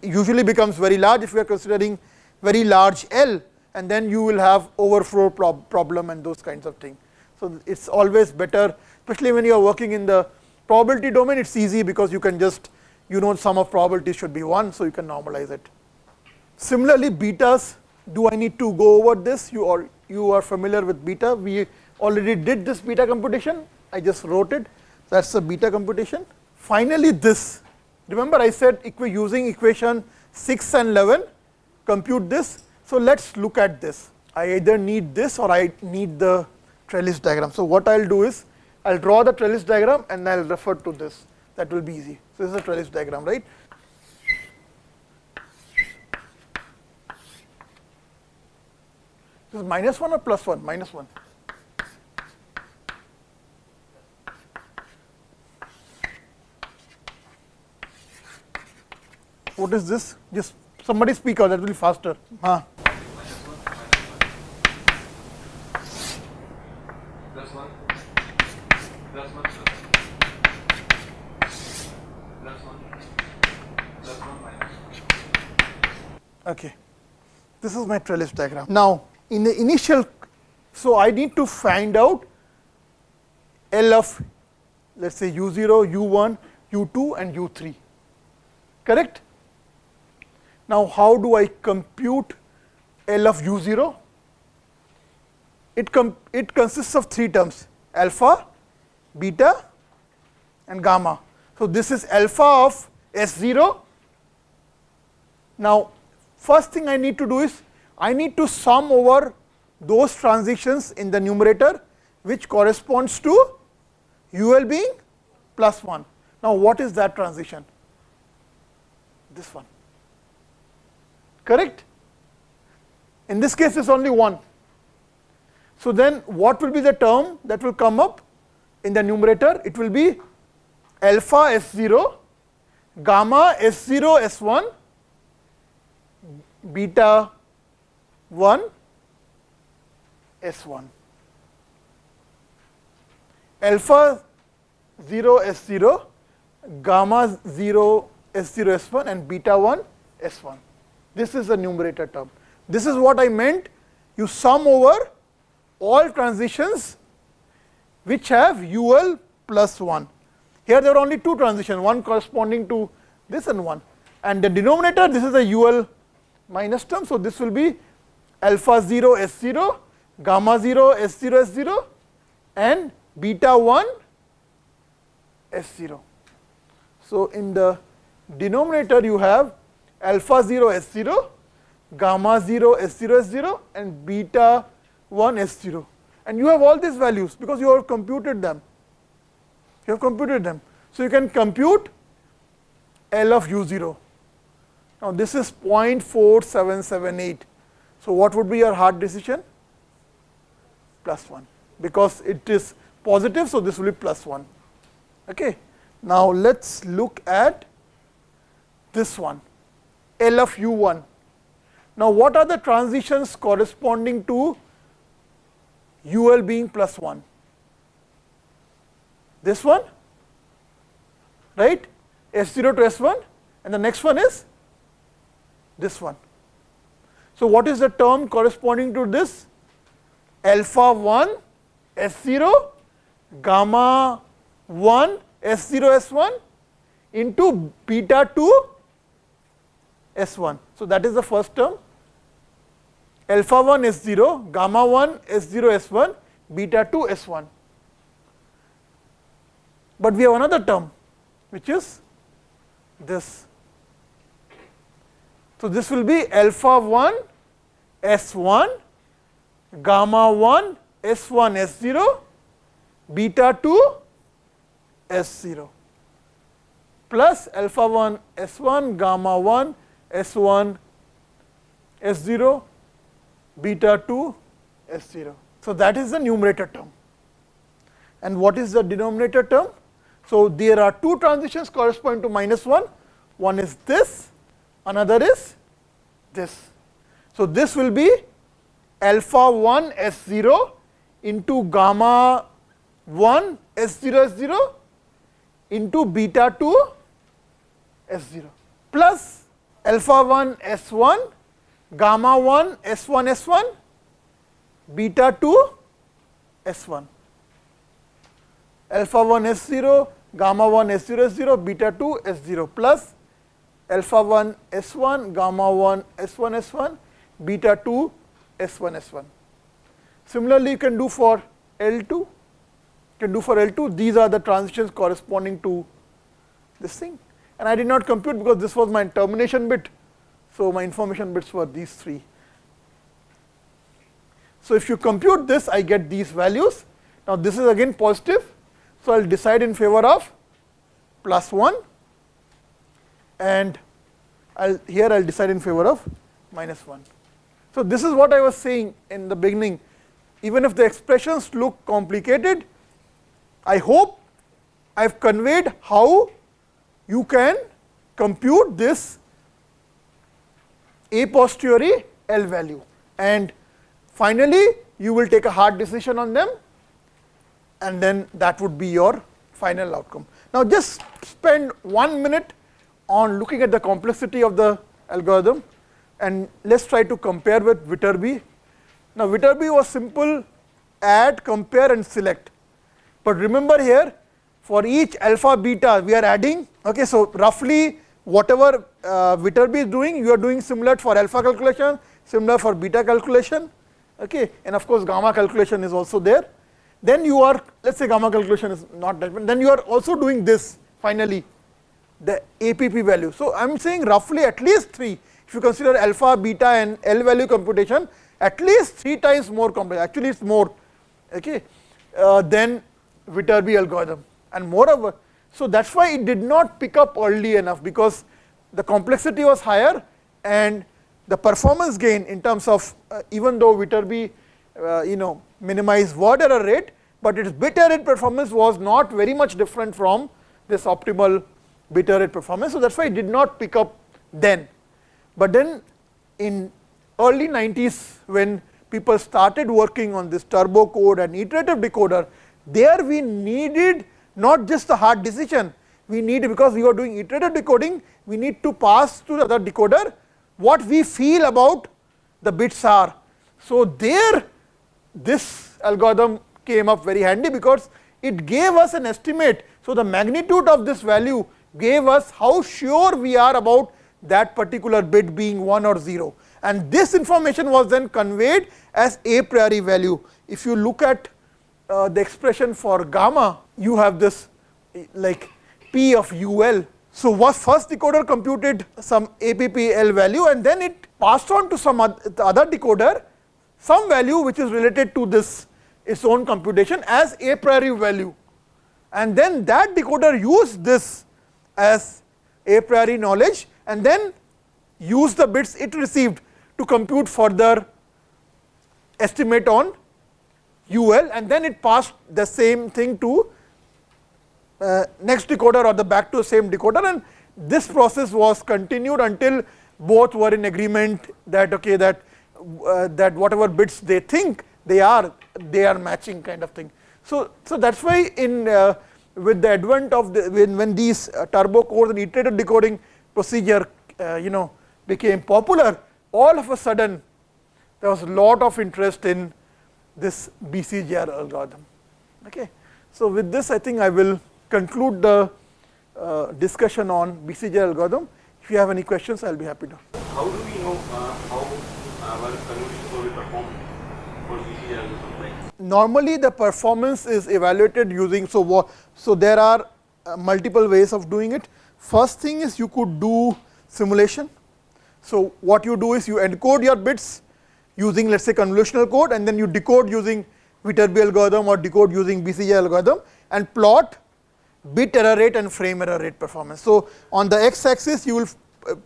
Usually becomes very large if we are considering very large L, and then you will have overflow problem and those kinds of things. So it's always better, especially when you are working in the probability domain, it's easy because you can just, sum of probabilities should be 1, so you can normalize it. Similarly, betas, do I need to go over this? You are familiar with beta. We already did this beta computation. I just wrote it. That's the beta computation. Finally, this. Remember I said using equation 6 and 11, compute this. So let's look at this. I either need this or I need the trellis diagram. So what I'll do is, I'll draw the trellis diagram and I'll refer to this. That will be easy. So this is a trellis diagram, right? This is -1 or +1? -1. What is this? Just somebody speak out, that will be faster. +1, +1, +1, Okay, this is my trellis diagram. Now, in the initial, so I need to find out L of, let's say U0, U1, U2 and U3, correct? Now how do I compute L of U0? It consists of 3 terms, alpha, beta and gamma. So this is alpha of S0. Now first thing I need to do is, I need to sum over those transitions in the numerator which corresponds to UL being +1. Now what is that transition? This one. Correct? In this case it's only 1. So then what will be the term that will come up in the numerator? It will be alpha S0, gamma S0 S1, beta 1 S1. Alpha 0 S0, gamma 0 S0 S1 and beta 1 S1. This is the numerator term. This is what I meant. You sum over all transitions which have UL +1. Here there are only 2 transitions, one corresponding to this and one. And the denominator, this is a UL minus term, so this will be alpha 0 S0, gamma 0 S0 S0 and beta 1 S0. So in the denominator you have alpha 0 S0, gamma 0 S0 S0 and beta 1 S0. and you have all these values because you have computed them. You have computed them. So, you can compute L of u0. Now, this is 0.4778. So, what would be your hard decision? +1, because it is positive. So, this will be +1. Okay. Now, let us look at this one, L of u1. Now, what are the transitions corresponding to ul being +1? This one, right, S0 to S1, and the next one is this one. So, what is the term corresponding to this? Alpha 1 S0 gamma 1 S0 S1 into beta 2 S1. So, that is the first term, alpha 1 S0 gamma 1 S0 S1 beta 2 S1. But we have another term which is this. So, this will be alpha 1 S1 gamma 1 S1 S0 beta 2 S0 plus alpha 1 S1 gamma 1 S1 S0 beta 2 S0. So, that is the numerator term. And what is the denominator term? So, there are two transitions corresponding to -1. One is this, another is this. So, this will be alpha 1 S0 into gamma 1 S0 S0 into beta 2 S0 plus alpha 1 S1 gamma 1 S1 S1 beta 2 S1, alpha 1 S0 gamma 1 S0 S0 beta 2 S0 plus alpha 1 S1 gamma 1 S1 S1 beta 2 S1 S1. Similarly, you can do for L2. These are the transitions corresponding to this thing, and I did not compute because this was my termination bit. So, my information bits were these three. So, if you compute this, I get these values. Now, this is again positive. So, I will decide in favor of +1, and here I will decide in favor of -1. So, this is what I was saying in the beginning. Even if the expressions look complicated, I hope I have conveyed how you can compute this a posteriori L value, and finally, you will take a hard decision on them, and then that would be your final outcome. Now, just spend 1 minute on looking at the complexity of the algorithm, and let us try to compare with Viterbi. Now, Viterbi was simple: add, compare and select. But remember here, for each alpha beta we are adding. Okay, so, roughly whatever Viterbi is doing, you are doing similar for alpha calculation, similar for beta calculation, okay, and of course, gamma calculation is also there. Then you are, let us say gamma calculation is not that, but then you are also doing this finally, the APP value. So, I am saying roughly at least 3, if you consider alpha, beta and L value computation, at least 3 times more complex, actually it is more, okay, than Viterbi algorithm, and moreover, so that is why it did not pick up early enough, because the complexity was higher and the performance gain in terms of even though Viterbi minimized word error rate, but its bit error rate performance was not very much different from this optimal bit error rate performance. So, that is why it did not pick up then. But then in early 90s, when people started working on this turbo code and iterative decoder, there we needed not just the hard decision, we need, because we were doing iterative decoding, we need to pass to the other decoder what we feel about the bits are. So, there this algorithm came up very handy, because it gave us an estimate. So, the magnitude of this value gave us how sure we are about that particular bit being 1 or 0, and this information was then conveyed as a priori value. If you look at the expression for gamma, you have this like P of UL. So, first decoder computed some APPL value, and then it passed on to some other decoder some value which is related to this its own computation as a priori value, and then that decoder used this as a priori knowledge and then use the bits it received to compute further estimate on UL, and then it passed the same thing to next decoder or the back to the same decoder, and this process was continued until both were in agreement that okay, that whatever bits they think they are matching kind of thing. So that's why in with the advent of when these turbo cores and iterative decoding procedure became popular, all of a sudden there was a lot of interest in this Bcjr algorithm. Okay. So with this I think I will conclude the discussion on Bcjr algorithm. If you have any questions, I will be happy to. How do we know how our convolution will perform for Bcjr algorithm? Like normally the performance is evaluated using, so there are multiple ways of doing it. First thing is you could do simulation. So what you do is you encode your bits using, let's say, convolutional code, and then you decode using Viterbi algorithm or decode using Bcjr algorithm and plot bit error rate and frame error rate performance. So on the x axis you will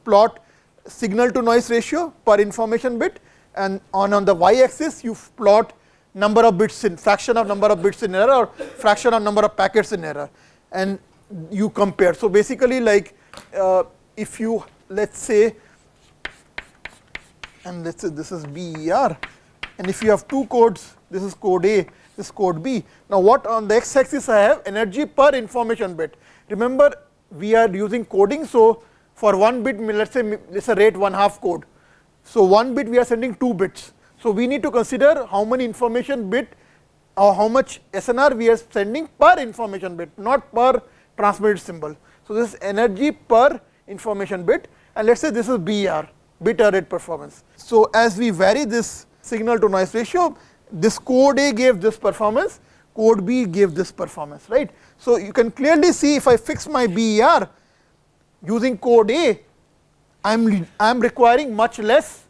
plot signal to noise ratio per information bit, and on the y axis you plot number of bits in fraction of number of bits in error or fraction of number of packets in error, and you compare. So basically, like if you let's say this is BER, and if you have two codes, this is code A, this is code B. Now what on the x axis I have energy per information bit. Remember we are using coding, so for one bit let's say rate 1/2 code. So one bit we are sending 2 bits. So we need to consider how many information bit or how much SNR we are sending per information bit, not per transmitted symbol. So this is energy per information bit, and let's say this is BER, bit error rate performance. So as we vary this signal to noise ratio, this code A gave this performance, code B gave this performance, right. So you can clearly see if I fix my BER using code A, I am requiring much less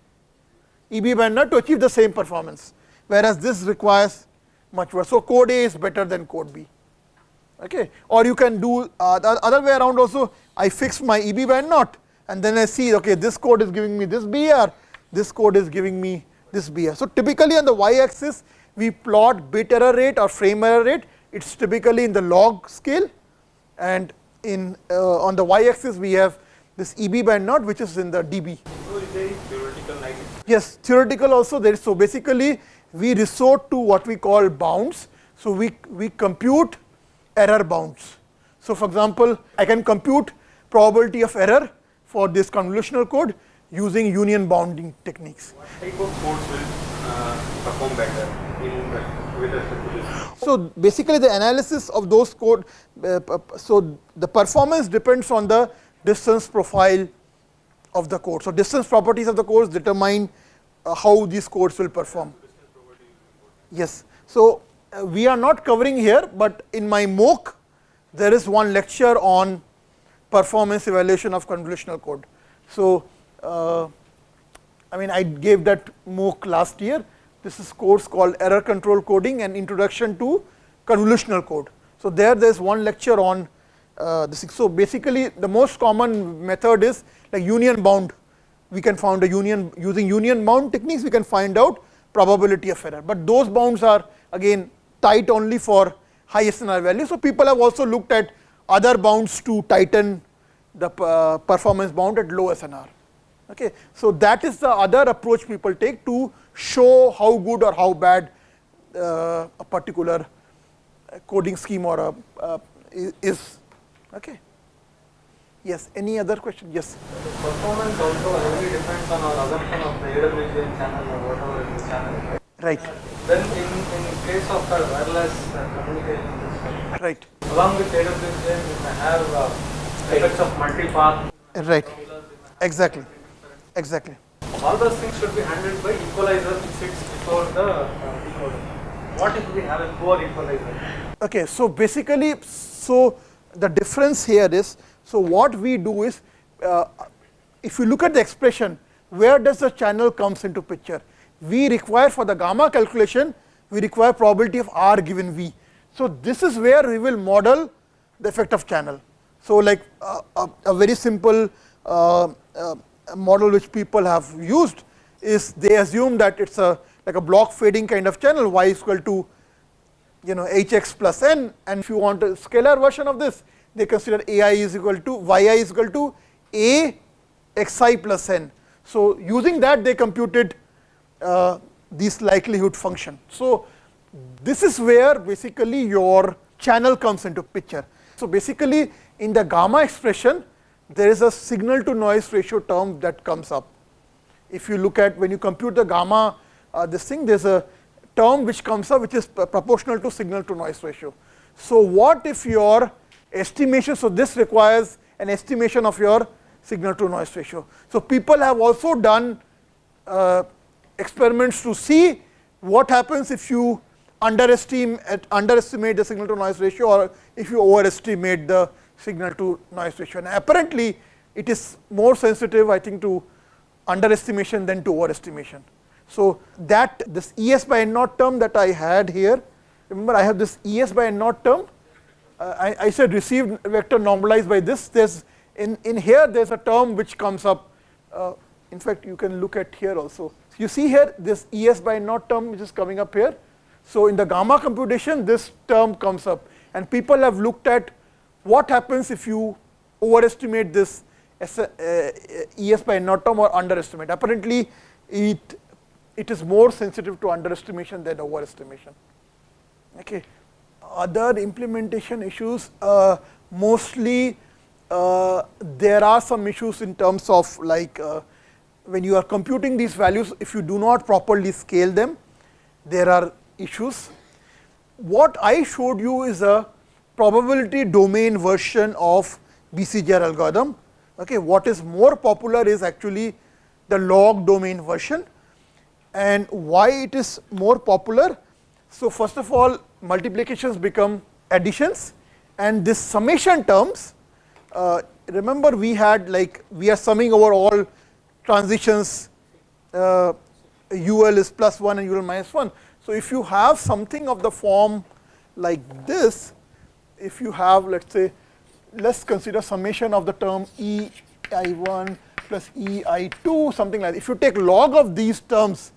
EB bandwidth to achieve the same performance, whereas this requires much more. So code A is better than code B. Okay. Or you can do the other way around also. I fix my EB bandwidth and then I see, okay, this code is giving me this BER, this code is giving me this BER. So typically on the y axis we plot bit error rate or frame error rate. It's typically in the log scale, and in on the y axis we have this EB bandwidth, which is in the dB. so is there theoretical like it? Yes, theoretical also there is. So basically we resort to what we call bounds. So we compute error bounds. So for example, I can compute probability of error for this convolutional code using union bounding techniques. What type of codes will perform better with respect to this? So basically the analysis of those code, so the performance depends on the distance profile of the code. So distance properties of the codes determine how these codes will perform. Yes. So we are not covering here, but in my MOOC there is one lecture on performance evaluation of convolutional code. So I mean I gave that MOOC last year. This is course called Error Control Coding and Introduction to Convolutional Code. So there is one lecture on this. So basically the most common method is like union bound. We can find a union using union bound techniques, we can find out probability of error, but those bounds are again tight only for high SNR value. So people have also looked at other bounds to tighten the performance bound at low SNR. Okay. So that is the other approach people take to show how good or how bad a particular coding scheme or is. Okay. Yes. Any other question? Yes. Performance also heavily depends on our assumption of the AWGN channel or whatever is the channel. Right. Then in case of the wireless communication system, right. along with AWGN we may have effects of multipath. Right. Exactly. Exactly. All those things should be handled by equalizer which sits before the decoder. What if we have a poor equalizer? Okay. So basically, so the difference here is, so what we do is, if you look at the expression, where does the channel comes into picture? We require for the gamma calculation, we require probability of R given V. So this is where we will model the effect of channel. So like a very simple model which people have used is they assume that it's like a block fading kind of channel, y is equal to hx plus n, and if you want a scalar version of this, they consider ai is equal to yi is equal to a xi plus n. So using that they computed this likelihood function. So this is where basically your channel comes into picture. So basically in the gamma expression there is a signal to noise ratio term that comes up. If you look at when you compute the gamma this thing, there's a term which comes up which is proportional to signal to noise ratio. So what if your estimation, so this requires an estimation of your signal to noise ratio. So people have also done experiments to see what happens if you underestimate the signal to noise ratio or if you overestimate the signal to noise ratio. And apparently it is more sensitive, I think, to underestimation than to overestimation. So that this ES by N naught term that I had here, remember I have this ES by N naught term, I said received vector normalized by this. There's in here there's a term which comes up, in fact you can look at here also. So you see here this ES by N naught term which is coming up here. So in the gamma computation this term comes up, and people have looked at what happens if you overestimate this ES by N naught term or underestimate. Apparently it is more sensitive to underestimation than overestimation. Okay. Other implementation issues, mostly there are some issues in terms of like when you are computing these values, if you do not properly scale them, there are issues. What I showed you is a probability domain version of Bcjr algorithm. Okay. What is more popular is actually the log domain version. And why it is more popular? So first of all, multiplications become additions, and this summation terms, remember we had like we are summing over all transitions, ul is plus 1 and ul minus 1. So if you have something of the form like this, if you have, let's say, let's consider summation of the term ei1 plus ei2, something like that. If you take log of these terms,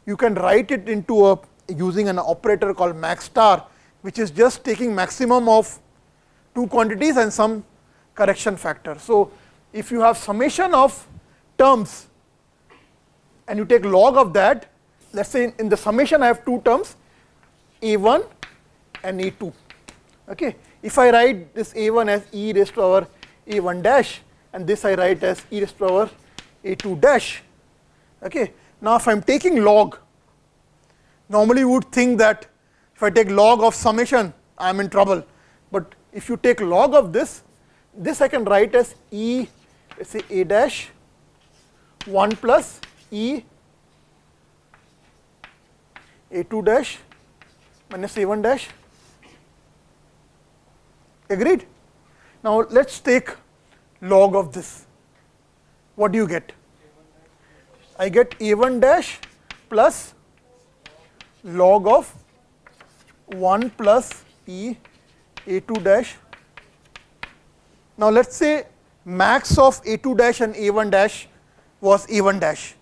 you can write it into using an operator called max star, which is just taking maximum of two quantities and some correction factor. So if you have summation of terms and you take log of that, let's say in the summation I have two terms, a1 and a2. Okay. If I write this a1 as e raised to power a1 dash, and this I write as e raised to power a2 dash. Okay. Now if I am taking log, normally you would think that if I take log of summation, I am in trouble. But if you take log of this I can write as e, let's say a dash 1 plus e a2 dash minus a1 dash. Agreed? Now let's take log of this. What do you get? I get a1 dash plus log of 1 plus e a2 dash. Now let's say max of a2 dash and a1 dash was a1 dash.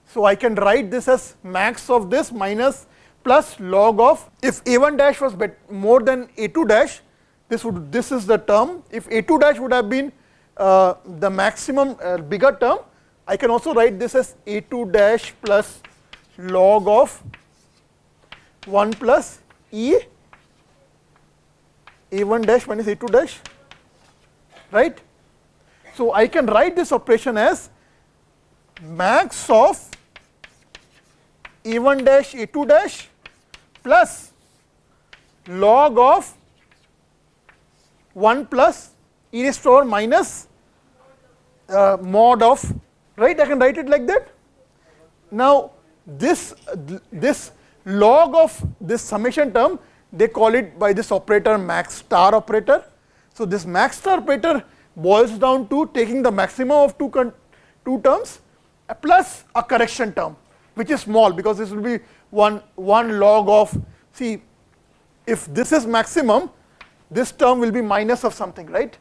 So I can write this as max of this minus plus log of, if a1 dash was more than a2 dash, this is the term. If a2 dash would have been the maximum bigger term, I can also write this as a2 dash plus log of 1 plus e a1 dash minus a2 dash, right? So I can write this operation as max of a1 dash a2 dash plus log of 1 plus e raised to power minus mod of, right? I can write it like that. Now this log of this summation term, they call it by this operator max star operator. So this max star operator boils down to taking the maximum of two terms plus a correction term, which is small because this will be one log of, see, if this is maximum, this term will be minus of something, right?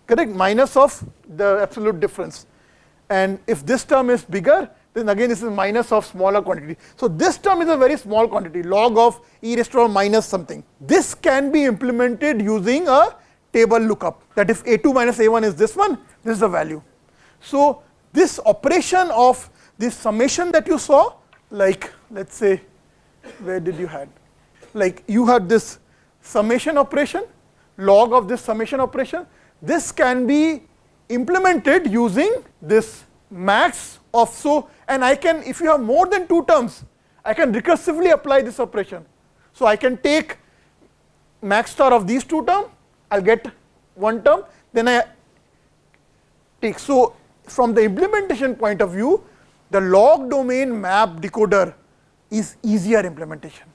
Correct? Minus of the absolute difference. And if this term is bigger, then again this is minus of smaller quantity. So this term is a very small quantity, log of e raised to power minus something. This can be implemented using a table lookup, that if a2 minus a1 is this one, this is the value. So this operation of this summation that you saw, like let's say, where did you had? Like you had this summation operation, log of this summation operation. This can be implemented using this max of, so, and I can, if you have more than 2 terms, I can recursively apply this operation. So I can take max star of these 2 terms, I'll get 1 term, then I take. So from the implementation point of view, the log domain map decoder is easier implementation,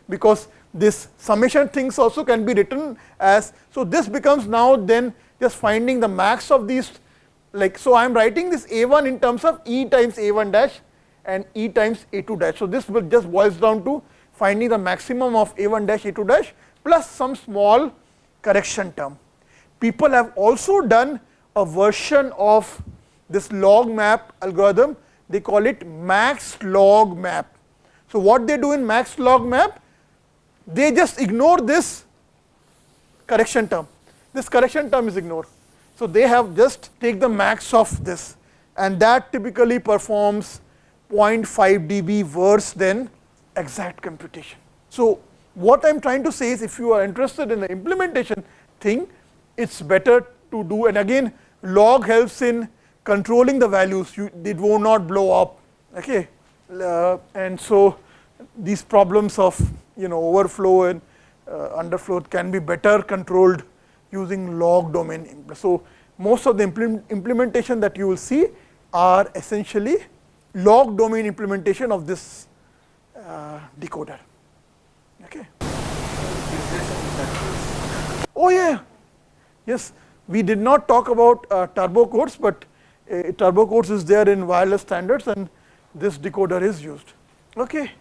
because this summation things also can be written as, so this becomes now then just finding the max of these, like, so I am writing this a1 in terms of e times a1 dash and e times a2 dash. So this will just boils down to finding the maximum of a1 dash a2 dash plus some small correction term. People have also done a version of this log map algorithm, they call it max log map. So what they do in max log map, they just ignore this correction term. This correction term is ignored. So they have just take the max of this, and that typically performs 0.5 dB worse than exact computation. So what I'm trying to say is, if you are interested in the implementation thing, it's better to do, and again log helps in controlling the values, it will not blow up, okay? And so these problems of overflow and underflow can be better controlled using log domain. So most of the implementation that you will see are essentially log domain implementation of this decoder. Okay. Oh yeah, yes. We did not talk about turbo codes, but turbo codes is there in wireless standards, and this decoder is used. Okay.